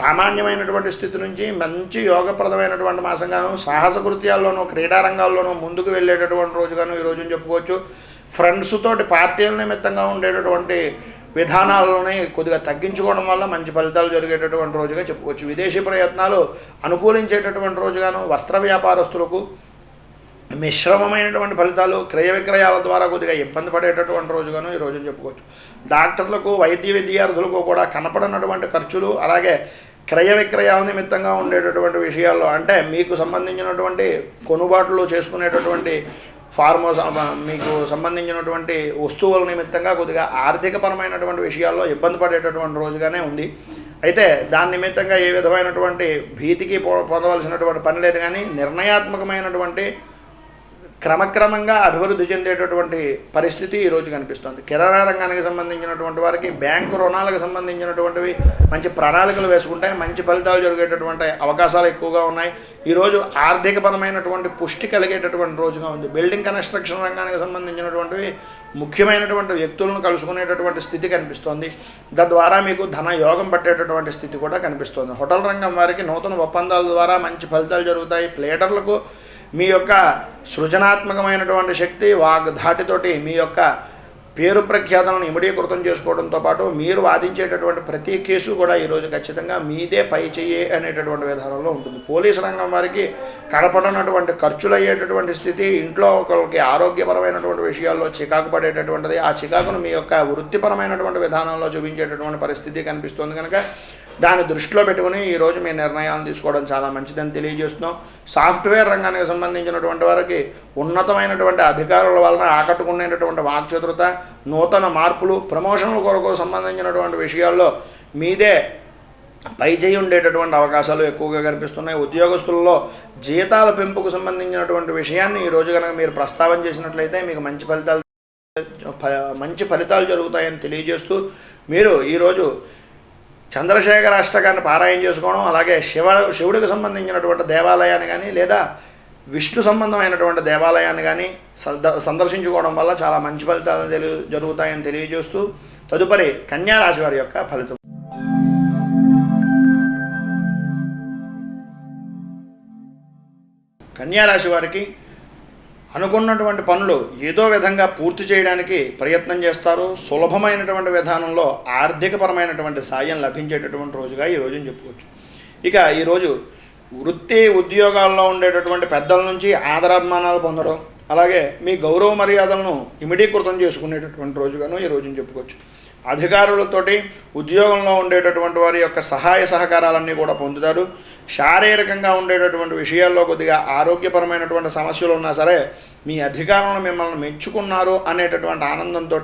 సామాన్యమైనటువంటి స్థితి నుంచి మంచి యోగప్రదమైనటువంటి మాసంగాను, సాహస కృత్యాల్లోనూ క్రీడారంగాల్లోనూ ముందుకు వెళ్ళేటటువంటి రోజుగాను ఈ రోజుని చెప్పుకోవచ్చు. ఫ్రెండ్స్ తోటి పార్టీల నిమిత్తంగా ఉండేటటువంటి విధానాలని కొద్దిగా తగ్గించుకోవడం వల్ల మంచి ఫలితాలు జరిగేటటువంటి రోజుగా చెప్పుకోవచ్చు. విదేశీ ప్రయత్నాలు అనుకూలించేటటువంటి రోజుగాను, వస్త్ర వ్యాపారస్తులకు మిశ్రమమైనటువంటి ఫలితాలు, క్రయ విక్రయాల ద్వారా కొద్దిగా ఇబ్బంది పడేటటువంటి రోజుగాను ఈ రోజుని చెప్పుకోవచ్చు. డాక్టర్లకు, వైద్య విద్యార్థులకు కూడా కనపడనటువంటి ఖర్చులు, అలాగే క్రయ విక్రయాల నిమిత్తంగా ఉండేటటువంటి విషయాల్లో అంటే మీకు సంబంధించినటువంటి కొనుబాట్లు చేసుకునేటటువంటి మీకు సంబంధించినటువంటి వస్తువుల నిమిత్తంగా కొద్దిగా ఆర్థికపరమైనటువంటి విషయాల్లో ఇబ్బంది పడేటటువంటి రోజుగానే ఉంది. అయితే దాని నిమిత్తంగా ఏ విధమైనటువంటి భీతికి పొందవలసినటువంటి పని లేదు, కానీ నిర్ణయాత్మకమైనటువంటి క్రమక్రమంగా అభివృద్ధి చెందేటటువంటి పరిస్థితి ఈరోజు కనిపిస్తుంది. కిరాణా రంగానికి సంబంధించినటువంటి వారికి బ్యాంకు రుణాలకు సంబంధించినటువంటివి మంచి ప్రణాళికలు వేసుకుంటాయి, మంచి ఫలితాలు జరిగేటటువంటి అవకాశాలు ఎక్కువగా ఉన్నాయి. ఈరోజు ఆర్థికపరమైనటువంటి పుష్టి కలిగేటటువంటి రోజుగా ఉంది. బిల్డింగ్ కన్స్ట్రక్షన్ రంగానికి సంబంధించినటువంటివి ముఖ్యమైనటువంటి వ్యక్తులను కలుసుకునేటటువంటి స్థితి కనిపిస్తోంది. తద్వారా మీకు ధన యోగం పట్టేటటువంటి స్థితి కూడా కనిపిస్తోంది. హోటల్ రంగం వారికి నూతన ఒప్పందాల ద్వారా మంచి ఫలితాలు జరుగుతాయి. ప్లేటర్లకు మీ యొక్క సృజనాత్మకమైనటువంటి శక్తి వాగ్ధాటితోటి మీ యొక్క పేరు ప్రఖ్యాతలను ఇమిడీకృతం చేసుకోవడంతో పాటు మీరు వాదించేటటువంటి ప్రతి కేసు కూడా ఈరోజు ఖచ్చితంగా మీదే పై చెయ్యి అనేటటువంటి విధానంలో ఉంటుంది. పోలీసు రంగం వారికి కనపడనటువంటి ఖర్చులు అయ్యేటటువంటి స్థితి, ఇంట్లో ఒకరికి ఆరోగ్యపరమైనటువంటి విషయాల్లో చికాకు పడేటటువంటిది, ఆ చికాకును మీ యొక్క వృత్తిపరమైనటువంటి విధానంలో చూపించేటటువంటి పరిస్థితి కనిపిస్తుంది. కనుక దాన్ని దృష్టిలో పెట్టుకుని ఈరోజు మీ నిర్ణయాలను తీసుకోవడం చాలా మంచిదని తెలియజేస్తున్నాం. సాఫ్ట్వేర్ రంగానికి సంబంధించినటువంటి వారికి ఉన్నతమైనటువంటి అధికారుల వలన ఆకట్టుకునేటటువంటి వాక్చతురత, నూతన మార్పులు, ప్రమోషన్ల కొరకు సంబంధించినటువంటి విషయాల్లో మీదే పై చేయి ఉండేటటువంటి అవకాశాలు ఎక్కువగా కనిపిస్తున్నాయి. ఉద్యోగస్తుల్లో జీతాల పెంపుకు సంబంధించినటువంటి విషయాన్ని ఈరోజు కనుక మీరు ప్రస్తావన చేసినట్లయితే మీకు మంచి ఫలితాలు జరుగుతాయని తెలియజేస్తూ, మీరు ఈరోజు చంద్రశేఖర అష్టకాన్ని పారాయణ చేసుకోవడం, అలాగే శివుడికి సంబంధించినటువంటి దేవాలయాన్ని కానీ లేదా విష్ణు సంబంధమైనటువంటి దేవాలయాన్ని కానీ సందర్శించుకోవడం వల్ల చాలా మంచి ఫలితాలు జరుగుతాయని తెలియజేస్తూ, తదుపరి కన్యా రాశి వారి యొక్క ఫలితం. కన్యా రాశి వారికి అనుకున్నటువంటి పనులు ఏదో విధంగా పూర్తి చేయడానికి ప్రయత్నం చేస్తారు. సులభమైనటువంటి విధానంలో ఆర్థికపరమైనటువంటి సాయం లభించేటటువంటి రోజుగా ఈ రోజుని చెప్పుకోవచ్చు. ఇక ఈరోజు వృత్తి ఉద్యోగాల్లో ఉండేటటువంటి పెద్దల నుంచి ఆదరాభిమానాలు పొందడం, అలాగే మీ గౌరవ మర్యాదలను ఇమిడీకృతం చేసుకునేటటువంటి రోజుగాను ఈ రోజుని చెప్పుకోవచ్చు. అధికారులతోటి ఉద్యోగంలో ఉండేటటువంటి వారి యొక్క సహాయ సహకారాలన్నీ కూడా పొందుతారు. శారీరకంగా ఉండేటటువంటి విషయాల్లో కొద్దిగా ఆరోగ్యపరమైనటువంటి సమస్యలు ఉన్నా సరే మీ అధికారులను మిమ్మల్ని మెచ్చుకున్నారు అనేటటువంటి ఆనందంతో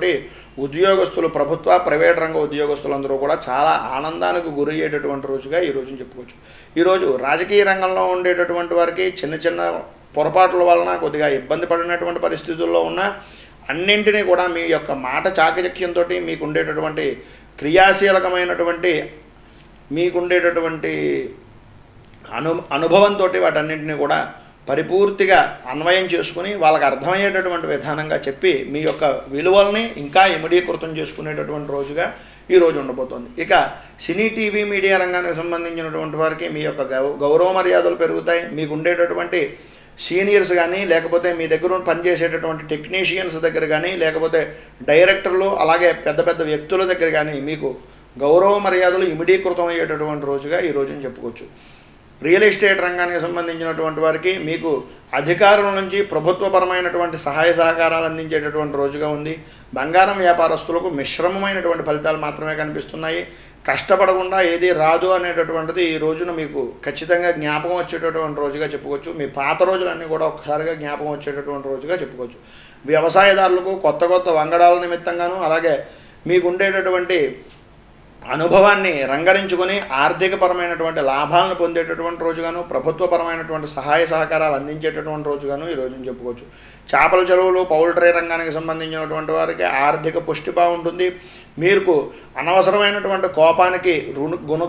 ఉద్యోగస్తులు, ప్రభుత్వ ప్రైవేట్ రంగ ఉద్యోగస్తులందరూ కూడా చాలా ఆనందానికి గురయ్యేటటువంటి రోజుగా ఈ రోజుని చెప్పుకోవచ్చు. ఈరోజు రాజకీయ రంగంలో ఉండేటటువంటి వారికి చిన్న చిన్న పొరపాట్ల వలన కొద్దిగా ఇబ్బంది పడినటువంటి పరిస్థితుల్లో ఉన్న అన్నింటినీ కూడా మీ యొక్క మాట చాకచక్యంతో మీకుండేటటువంటి క్రియాశీలకమైనటువంటి మీకుండేటటువంటి అనుభవంతో వాటన్నింటినీ కూడా పరిపూర్తిగా అన్వయం చేసుకుని వాళ్ళకి అర్థమయ్యేటటువంటి విధానంగా చెప్పి మీ యొక్క విలువల్ని ఇంకా ఇమిడీకృతం చేసుకునేటటువంటి రోజుగా ఈరోజు ఉండబోతోంది. ఇక సినీ టీవీ మీడియా రంగానికి సంబంధించినటువంటి వారికి మీ యొక్క గౌరవ మర్యాదలు పెరుగుతాయి. మీకు ఉండేటటువంటి సీనియర్స్ కానీ, లేకపోతే మీ దగ్గర పనిచేసేటటువంటి టెక్నీషియన్స్ దగ్గర కానీ, లేకపోతే డైరెక్టర్లు, అలాగే పెద్ద పెద్ద వ్యక్తుల దగ్గర కానీ మీకు గౌరవ మర్యాదలు ఇమిడీకృతం అయ్యేటటువంటి రోజుగా ఈ రోజుని చెప్పుకోవచ్చు. రియల్ ఎస్టేట్ రంగానికి సంబంధించినటువంటి వారికి మీకు అధికారుల నుంచి ప్రభుత్వపరమైనటువంటి సహాయ సహకారాలు అందించేటటువంటి రోజుగా ఉంది. బంగారం వ్యాపారస్తులకు మిశ్రమమైనటువంటి ఫలితాలు మాత్రమే కనిపిస్తున్నాయి. కష్టపడకుండా ఏది రాదు అనేటటువంటిది ఈ రోజున మీకు ఖచ్చితంగా జ్ఞాపకం వచ్చేటటువంటి రోజుగా చెప్పుకోవచ్చు. మీ పాత రోజులన్నీ కూడా ఒకసారిగా జ్ఞాపకం వచ్చేటటువంటి రోజుగా చెప్పుకోవచ్చు. వ్యవసాయదారులకు కొత్త కొత్త వంగడాల నిమిత్తంగాను, అలాగే మీకు ఉండేటటువంటి అనుభవాన్ని రంగరించుకొని ఆర్థికపరమైనటువంటి లాభాలను పొందేటటువంటి రోజుగాను, ప్రభుత్వపరమైనటువంటి సహాయ సహకారాలు అందించేటటువంటి రోజుగాను ఈ రోజుని చెప్పుకోవచ్చు. చేపల చెరువులు, పౌల్ట్రీ రంగానికి సంబంధించినటువంటి వారికి ఆర్థిక పుష్టి బాగుంటుంది. మీకు అనవసరమైనటువంటి కోపానికి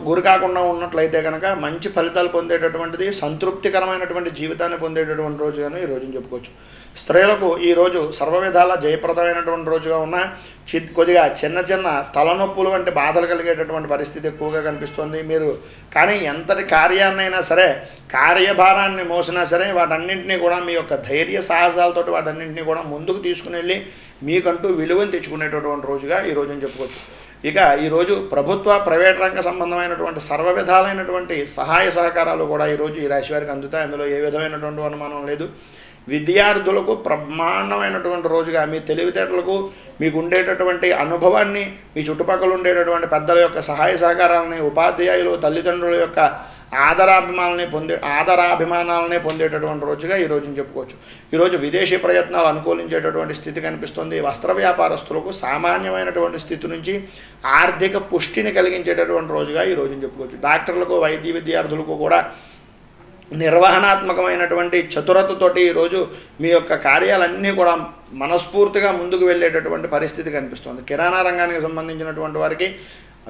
గురి కాకుండా ఉన్నట్లయితే కనుక మంచి ఫలితాలు పొందేటటువంటిది, సంతృప్తికరమైనటువంటి జీవితాన్ని పొందేటటువంటి రోజుగాను ఈ రోజుని చెప్పుకోవచ్చు. స్త్రీలకు ఈరోజు సర్వవిధాల జయప్రదమైనటువంటి రోజుగా ఉన్న కొద్దిగా చిన్న చిన్న తలనొప్పులు వంటి బాధలు కలిగేటటువంటి పరిస్థితి ఎక్కువగా కనిపిస్తుంది. మీరు కానీ ఎంతటి కార్యాన్నైనా సరే, కార్యభారాన్ని మోసినా సరే వాటన్నింటినీ కూడా మీ యొక్క ధైర్య సాహసాలతో వాటన్నింటినీ కూడా ముందుకు తీసుకుని వెళ్ళి మీకంటూ విలువను తెచ్చుకునేటటువంటి రోజుగా ఈ రోజుని చెప్పుకోవచ్చు. ఇక ఈరోజు ప్రభుత్వ ప్రైవేట్ రంగ సంబంధమైనటువంటి సర్వ విధాలైనటువంటి సహాయ సహకారాలు కూడా ఈరోజు ఈ రాశి వారికి అందుతాయి. అందులో ఏ విధమైనటువంటి అనుమానం లేదు. విద్యార్థులకు బ్రహ్మాండమైనటువంటి రోజుగా మీ తెలివితేటలకు, మీకు ఉండేటటువంటి అనుభవాన్ని, మీ చుట్టుపక్కల ఉండేటటువంటి పెద్దల యొక్క సహాయ సహకారాలని, ఉపాధ్యాయులు, తల్లిదండ్రుల యొక్క ఆదరాభిమానాలనే పొందేటటువంటి రోజుగా ఈ రోజుని చెప్పుకోవచ్చు. ఈరోజు విదేశీ ప్రయత్నాలు అనుకూలించేటటువంటి స్థితి కనిపిస్తుంది. వస్త్ర వ్యాపారస్తులకు సామాన్యమైనటువంటి స్థితి నుంచి ఆర్థిక పుష్టిని కలిగించేటటువంటి రోజుగా ఈ రోజుని చెప్పుకోవచ్చు. డాక్టర్లకు, వైద్య విద్యార్థులకు కూడా నిర్వహణాత్మకమైనటువంటి చతురతతోటి ఈరోజు మీ యొక్క కార్యాలన్నీ కూడా మనస్ఫూర్తిగా ముందుకు వెళ్ళేటటువంటి పరిస్థితి కనిపిస్తుంది. కిరాణా రంగానికి సంబంధించినటువంటి వారికి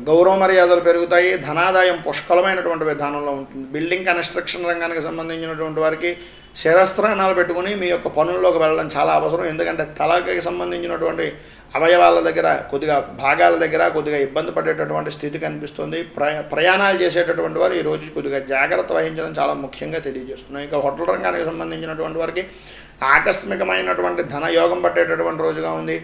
గౌరవ మర్యాదలు పెరుగుతాయి. ధనాదాయం పుష్కలమైనటువంటి విధానంలో ఉంటుంది. బిల్డింగ్ కన్స్ట్రక్షన్ రంగానికి సంబంధించినటువంటి వారికి శిరస్త్రాణాలు పెట్టుకుని మీ యొక్క పనుల్లోకి వెళ్ళడం చాలా అవసరం. ఎందుకంటే తలకి సంబంధించినటువంటి అవయవాల దగ్గర కొద్దిగా భాగాల దగ్గర కొద్దిగా ఇబ్బంది పడేటటువంటి స్థితి కనిపిస్తుంది. ప్రయాణాలు చేసేటటువంటి వారు ఈరోజు కొద్దిగా జాగ్రత్త వహించడం చాలా ముఖ్యంగా తెలియజేస్తున్నాయి. ఇక హోటల్ రంగానికి సంబంధించినటువంటి వారికి ఆకస్మికమైనటువంటి ధనయోగం పట్టేటటువంటి రోజుగా ఉంది.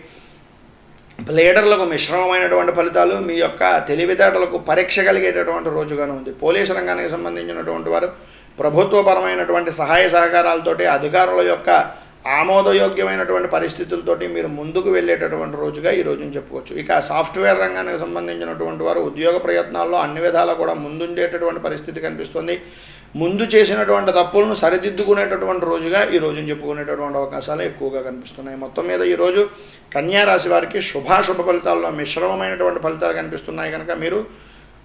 లీడర్లకు మిశ్రమమైనటువంటి ఫలితాలు, మీ యొక్క తెలివితేటలకు పరీక్ష కలిగేటటువంటి రోజుగానే ఉంది. పోలీసు రంగానికి సంబంధించినటువంటి వారు ప్రభుత్వపరమైనటువంటి సహాయ సహకారాలతోటి అధికారుల యొక్క ఆమోదయోగ్యమైనటువంటి పరిస్థితులతోటి మీరు ముందుకు వెళ్ళేటటువంటి రోజుగా ఈ రోజుని చెప్పుకోవచ్చు. ఇక సాఫ్ట్వేర్ రంగానికి సంబంధించినటువంటి వారు ఉద్యోగ ప్రయత్నాల్లో అన్ని విధాలా కూడా ముందుండేటటువంటి పరిస్థితి కనిపిస్తుంది. ముందు చేసినటువంటి తప్పులను సరిదిద్దుకునేటటువంటి రోజుగా ఈ రోజుని చెప్పుకునేటటువంటి అవకాశాలు ఎక్కువగా కనిపిస్తున్నాయి. మొత్తం మీద ఈరోజు కన్యా రాశి వారికి శుభాశుభ ఫలితాల్లో మిశ్రమమైనటువంటి ఫలితాలు కనిపిస్తున్నాయి. కనుక మీరు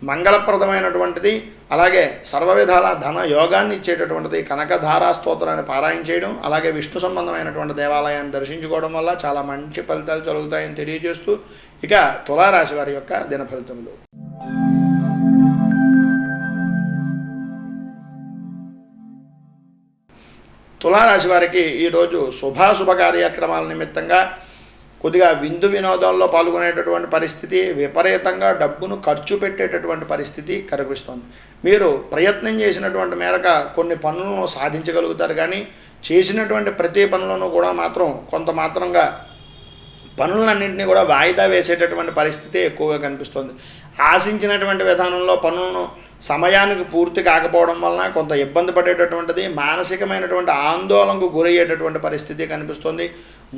మంగళప్రదమైనటువంటిది, అలాగే సర్వవిధాల ధన యోగాన్ని ఇచ్చేటటువంటిది కనకధారా స్తోత్రాన్ని పారాయణ చేయడం, అలాగే విష్ణు సంబంధమైనటువంటి దేవాలయాన్ని దర్శించుకోవడం వల్ల చాలా మంచి ఫలితాలు జరుగుతాయని తెలియజేస్తూ ఇక తులారాశి వారి యొక్క దిన ఫలితములు. తులారాశి వారికి ఈరోజు శుభాశుభ కార్యక్రమాల నిమిత్తంగా కొద్దిగా విందు వినోదంలో పాల్గొనేటటువంటి పరిస్థితి, విపరీతంగా డబ్బును ఖర్చు పెట్టేటటువంటి పరిస్థితి కనిపిస్తుంది. మీరు ప్రయత్నం చేసినటువంటి మేరకు కొన్ని పనులను సాధించగలుగుతారు, కానీ చేసినటువంటి ప్రతి పనులను కూడా కొంత మాత్రంగా పనులన్నింటినీ కూడా వాయిదా వేసేటటువంటి పరిస్థితి ఎక్కువగా కనిపిస్తుంది. ఆశించినటువంటి విధానంలో పనులను సమయానికి పూర్తి కాకపోవడం వలన కొంత ఇబ్బంది పడేటటువంటిది, మానసికమైనటువంటి ఆందోళనకు గురయ్యేటటువంటి పరిస్థితి కనిపిస్తుంది.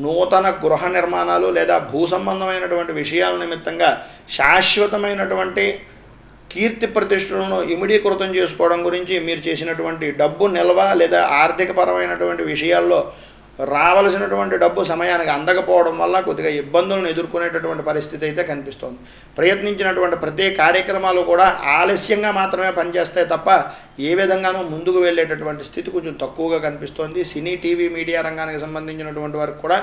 నూతన గృహ నిర్మాణాలు లేదా భూ సంబంధమైనటువంటి విషయాల నిమిత్తంగా శాశ్వతమైనటువంటి కీర్తి ప్రతిష్టలను ఇమిడీకృతం చేసుకోవడం గురించి మీరు చేసినటువంటి డబ్బు నిల్వ లేదా ఆర్థికపరమైనటువంటి విషయాల్లో రావలసినటువంటి డబ్బు సమయానికి అందకపోవడం వల్ల కొద్దిగా ఇబ్బందులను ఎదుర్కొనేటటువంటి పరిస్థితి అయితే కనిపిస్తోంది. ప్రయత్నించినటువంటి ప్రతి కార్యక్రమాలు కూడా ఆలస్యంగా మాత్రమే పనిచేస్తాయి తప్ప ఏ విధంగానూ ముందుకు వెళ్ళేటటువంటి స్థితి కొంచెం తక్కువగా కనిపిస్తోంది. సినీ, టీవీ, మీడియా రంగానికి సంబంధించినటువంటి వారికి కూడా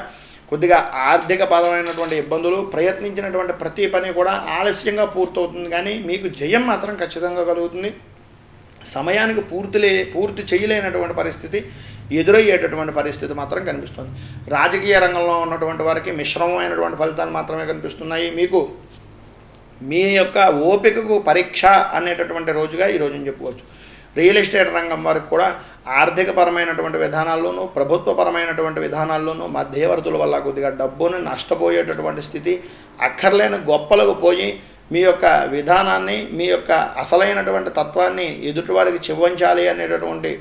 కొద్దిగా ఆర్థిక పరమైనటువంటి ఇబ్బందులు, ప్రయత్నించినటువంటి ప్రతి పని కూడా ఆలస్యంగా పూర్తవుతుంది, కానీ మీకు జయం మాత్రం ఖచ్చితంగా కలుగుతుంది. సమయానికి పూర్తి చేయలేనటువంటి పరిస్థితి ఎదురయ్యేటటువంటి పరిస్థితి మాత్రం కనిపిస్తుంది. రాజకీయ రంగంలో ఉన్నటువంటి వారికి మిశ్రమమైనటువంటి ఫలితాలు మాత్రమే కనిపిస్తున్నాయి. మీకు మీ యొక్క ఓపికకు పరీక్ష అనేటటువంటి రోజుగా ఈ రోజుని చెప్పుకోవచ్చు. రియల్ ఎస్టేట్ రంగం వారికి కూడా ఆర్థికపరమైనటువంటి విధానాల్లోనూ ప్రభుత్వపరమైనటువంటి విధానాల్లోనూ మధ్యవర్తుల వల్ల కొద్దిగా డబ్బును నష్టపోయేటటువంటి స్థితి, అక్కర్లేని గొప్పలకు పోయి మీ యొక్క విధానాన్ని, మీ యొక్క అసలైనటువంటి తత్వాన్ని ఎదుటివారికి చివ్వంచాలి అనేటటువంటి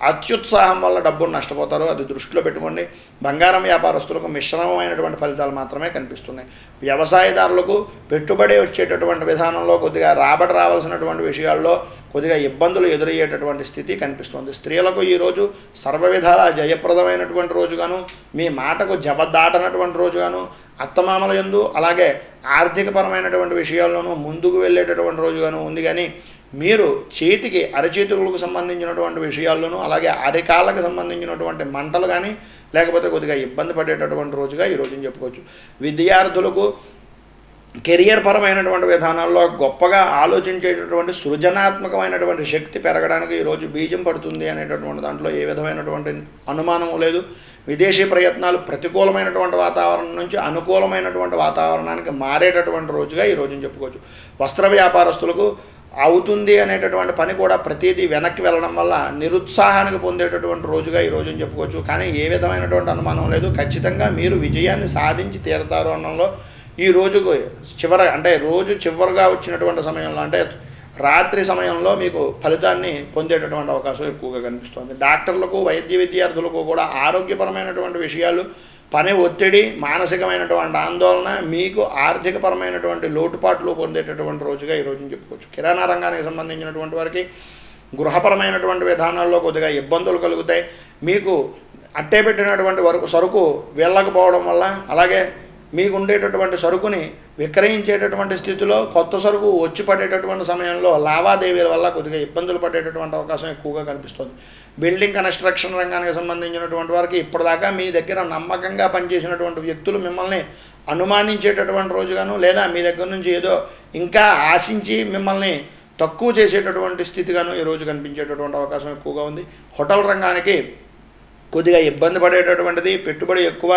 అత్యుత్సాహం వల్ల డబ్బును నష్టపోతారు. అది దృష్టిలో పెట్టుకోండి. బంగారం వ్యాపారస్తులకు మిశ్రమమైనటువంటి ఫలితాలు మాత్రమే కనిపిస్తున్నాయి. వ్యవసాయదారులకు పెట్టుబడి వచ్చేటటువంటి విధానంలో కొద్దిగా రాబడి రావాల్సినటువంటి విషయాల్లో కొద్దిగా ఇబ్బందులు ఎదురయ్యేటటువంటి స్థితి కనిపిస్తుంది. స్త్రీలకు ఈరోజు సర్వవిధాల జయప్రదమైనటువంటి రోజుగాను, మీ మాటకు జబద్దాటనటువంటి రోజుగాను, అత్తమామల యందు అలాగే ఆర్థికపరమైనటువంటి విషయాల్లోనూ ముందుకు వెళ్ళేటటువంటి రోజుగాను ఉంది. కానీ మీరు చేతికి అరచేతులకు సంబంధించినటువంటి విషయాల్లోనూ అలాగే అరికాళ్ళకు సంబంధించినటువంటి మంటలు కానీ లేకపోతే కొద్దిగా ఇబ్బంది పడేటటువంటి రోజుగా ఈ రోజుని చెప్పుకోవచ్చు. విద్యార్థులకు కెరియర్ పరమైనటువంటి విధానాల్లో గొప్పగా ఆలోచించేటటువంటి సృజనాత్మకమైనటువంటి శక్తి పెరగడానికి ఈరోజు బీజం పడుతుంది అనేటటువంటి దాంట్లో ఏ విధమైనటువంటి అనుమానము లేదు. విదేశీ ప్రయత్నాలు ప్రతికూలమైనటువంటి వాతావరణం నుంచి అనుకూలమైనటువంటి వాతావరణానికి మారేటటువంటి రోజుగా ఈ రోజుని చెప్పుకోవచ్చు. వస్త్ర వ్యాపారస్తులకు అవుతుంది అనేటటువంటి పని కూడా ప్రతిదీ వెనక్కి వెళ్ళడం వల్ల నిరుత్సాహానికి పొందేటటువంటి రోజుగా ఈ రోజుని చెప్పుకోవచ్చు. కానీ ఏ విధమైనటువంటి అనుమానం లేదు, ఖచ్చితంగా మీరు విజయాన్ని సాధించి తీరుతారు అనడంలో ఈ రోజుకు రోజు చివరిగా వచ్చినటువంటి సమయంలో అంటే రాత్రి సమయంలో మీకు ఫలితాన్ని పొందేటటువంటి అవకాశం ఎక్కువగా కనిపిస్తుంది. డాక్టర్లకు, వైద్య విద్యార్థులకు కూడా ఆరోగ్యపరమైనటువంటి విషయాలు, పని ఒత్తిడి, మానసికమైనటువంటి ఆందోళన, మీకు ఆర్థికపరమైనటువంటి లోటుపాట్లు పొందేటటువంటి రోజుగా ఈ రోజుని చెప్పుకోవచ్చు. కిరాణా రంగానికి సంబంధించినటువంటి వారికి గృహపరమైనటువంటి విధానాల్లో కొద్దిగా ఇబ్బందులు కలుగుతాయి. మీకు అట్టే పెట్టినటువంటి సరుకు వెళ్ళకపోవడం వల్ల, అలాగే మీకు ఉండేటటువంటి సరుకుని విక్రయించేటటువంటి స్థితిలో కొత్త సరుకు వచ్చి పడేటటువంటి సమయంలో లావాదేవీల వల్ల కొద్దిగా ఇబ్బందులు పడేటటువంటి అవకాశం ఎక్కువగా కనిపిస్తుంది. బిల్డింగ్ కన్స్ట్రక్షన్ రంగానికి సంబంధించినటువంటి వారికి ఇప్పటిదాకా మీ దగ్గర నమ్మకంగా పనిచేసినటువంటి వ్యక్తులు మిమ్మల్ని అనుమానించేటటువంటి రోజుగాను, లేదా మీ దగ్గర నుంచి ఏదో ఇంకా ఆశించి మిమ్మల్ని తక్కువ చేసేటటువంటి స్థితిగాను ఈరోజు కనిపించేటటువంటి అవకాశం ఎక్కువగా ఉంది. హోటల్ రంగానికి కొద్దిగా ఇబ్బంది పడేటటువంటిది, పెట్టుబడి ఎక్కువ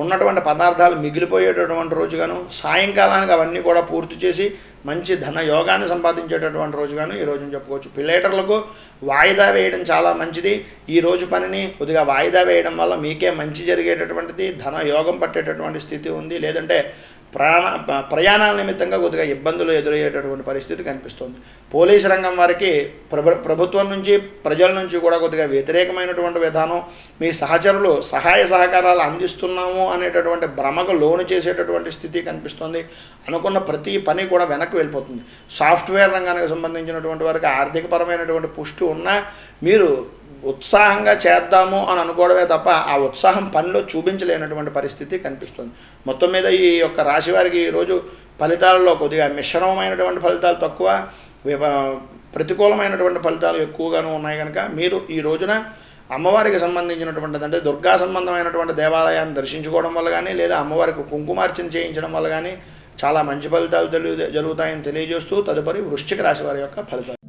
ఉన్నటువంటి పదార్థాలు మిగిలిపోయేటటువంటి రోజుగాను, సాయంకాలానికి అవన్నీ కూడా పూర్తి చేసి మంచి ధన యోగాన్ని సంపాదించేటటువంటి రోజుగాను ఈ రోజుని చెప్పుకోవచ్చు. పిల్లేటర్లకు వాయిదా వేయడం చాలా మంచిది. ఈ రోజు పనిని కొద్దిగా వాయిదా వేయడం వల్ల మీకే మంచి జరిగేటటువంటిది, ధన యోగం పట్టేటటువంటి స్థితి ఉంది. లేదంటే ప్రయాణాల నిమిత్తంగా కొద్దిగా ఇబ్బందులు ఎదురయ్యేటటువంటి పరిస్థితి కనిపిస్తుంది. పోలీసు రంగం వారికి ప్రభుత్వం నుంచి ప్రజల నుంచి కూడా కొద్దిగా వ్యతిరేకమైనటువంటి విధానం, మీ సహచరులు సహాయ సహకారాలు అందిస్తున్నాము అనేటటువంటి భ్రమకు లోను చేసేటటువంటి స్థితి కనిపిస్తుంది. అనుకున్న ప్రతి పని కూడా వెనక్కి వెళ్ళిపోతుంది. సాఫ్ట్వేర్ రంగానికి సంబంధించినటువంటి వారికి ఆర్థికపరమైనటువంటి పుష్టి ఉన్నా మీరు ఉత్సాహంగా చేద్దాము అని అనుకోవడమే తప్ప ఆ ఉత్సాహం పనిలో చూపించలేనటువంటి పరిస్థితి కనిపిస్తుంది. మొత్తం మీద ఈ యొక్క రాశి వారికి ఈరోజు ఫలితాలలో కొద్దిగా మిశ్రమమైనటువంటి ఫలితాలు తక్కువ, ప్రతికూలమైనటువంటి ఫలితాలు ఎక్కువగాను ఉన్నాయి. కనుక మీరు ఈ రోజున అమ్మవారికి సంబంధించినటువంటిది, అంటే దుర్గా సంబంధమైనటువంటి దేవాలయాన్ని దర్శించుకోవడం వల్ల కానీ, లేదా అమ్మవారికి కుంకుమార్చన చేయించడం వల్ల కానీ చాలా మంచి ఫలితాలు జరుగుతాయని తెలియజేస్తూ తదుపరి వృశ్చిక రాశి వారి యొక్క ఫలితాలు.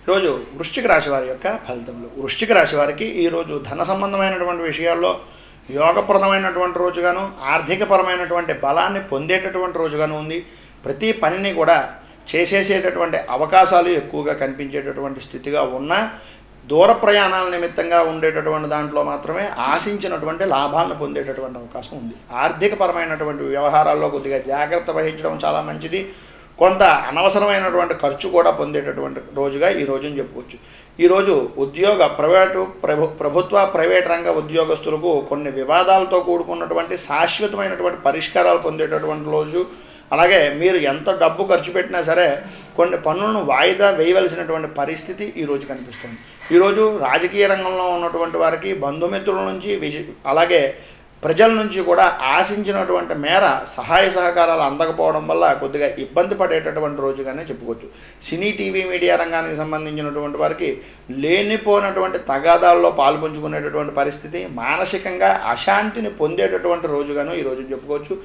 ఈరోజు వృశ్చిక రాశి వారి యొక్క ఫలితములు. వృశ్చిక రాశి వారికి ఈరోజు ధన సంబంధమైనటువంటి విషయాల్లో యోగప్రదమైనటువంటి రోజుగాను, ఆర్థికపరమైనటువంటి బలాన్ని పొందేటటువంటి రోజుగాను ఉంది. ప్రతి పనిని కూడా చేసేసేటటువంటి అవకాశాలు ఎక్కువగా కనిపించేటటువంటి స్థితిగా ఉన్నా, దూర ప్రయాణాల నిమిత్తంగా ఉండేటటువంటి దాంట్లో మాత్రమే ఆశించినటువంటి లాభాలను పొందేటటువంటి అవకాశం ఉంది. ఆర్థికపరమైనటువంటి వ్యవహారాల్లో కొద్దిగా జాగ్రత్త వహించడం చాలా మంచిది. కొంత అనవసరమైనటువంటి ఖర్చు కూడా పొందేటటువంటి రోజుగా ఈ రోజుని చెప్పుకోవచ్చు. ఈరోజు ప్రభుత్వ ప్రైవేట్ రంగ ఉద్యోగస్తులకు కొన్ని వివాదాలతో కూడుకున్నటువంటి శాశ్వతమైనటువంటి పరిష్కారాలు పొందేటటువంటి రోజు. అలాగే మీరు ఎంత డబ్బు ఖర్చు పెట్టినా సరే కొన్ని పనులను వాయిదా వేయవలసినటువంటి పరిస్థితి ఈరోజు కనిపిస్తుంది. ఈరోజు రాజకీయ రంగంలో ఉన్నటువంటి వారికి బంధుమిత్రుల నుంచి అలాగే ప్రజల నుంచి కూడా ఆశించినటువంటి మేర సహాయ సహకారాలు అందకపోవడం వల్ల కొద్దిగా ఇబ్బంది పడేటటువంటి రోజుగానే చెప్పుకోవచ్చు. సినీ టీవీ మీడియా రంగానికి సంబంధించినటువంటి వారికి లేనిపోయినటువంటి తగాదాల్లో పాల్పంచుకునేటటువంటి పరిస్థితి, మానసికంగా అశాంతిని పొందేటటువంటి రోజుగాను ఈ రోజు చెప్పుకోవచ్చు.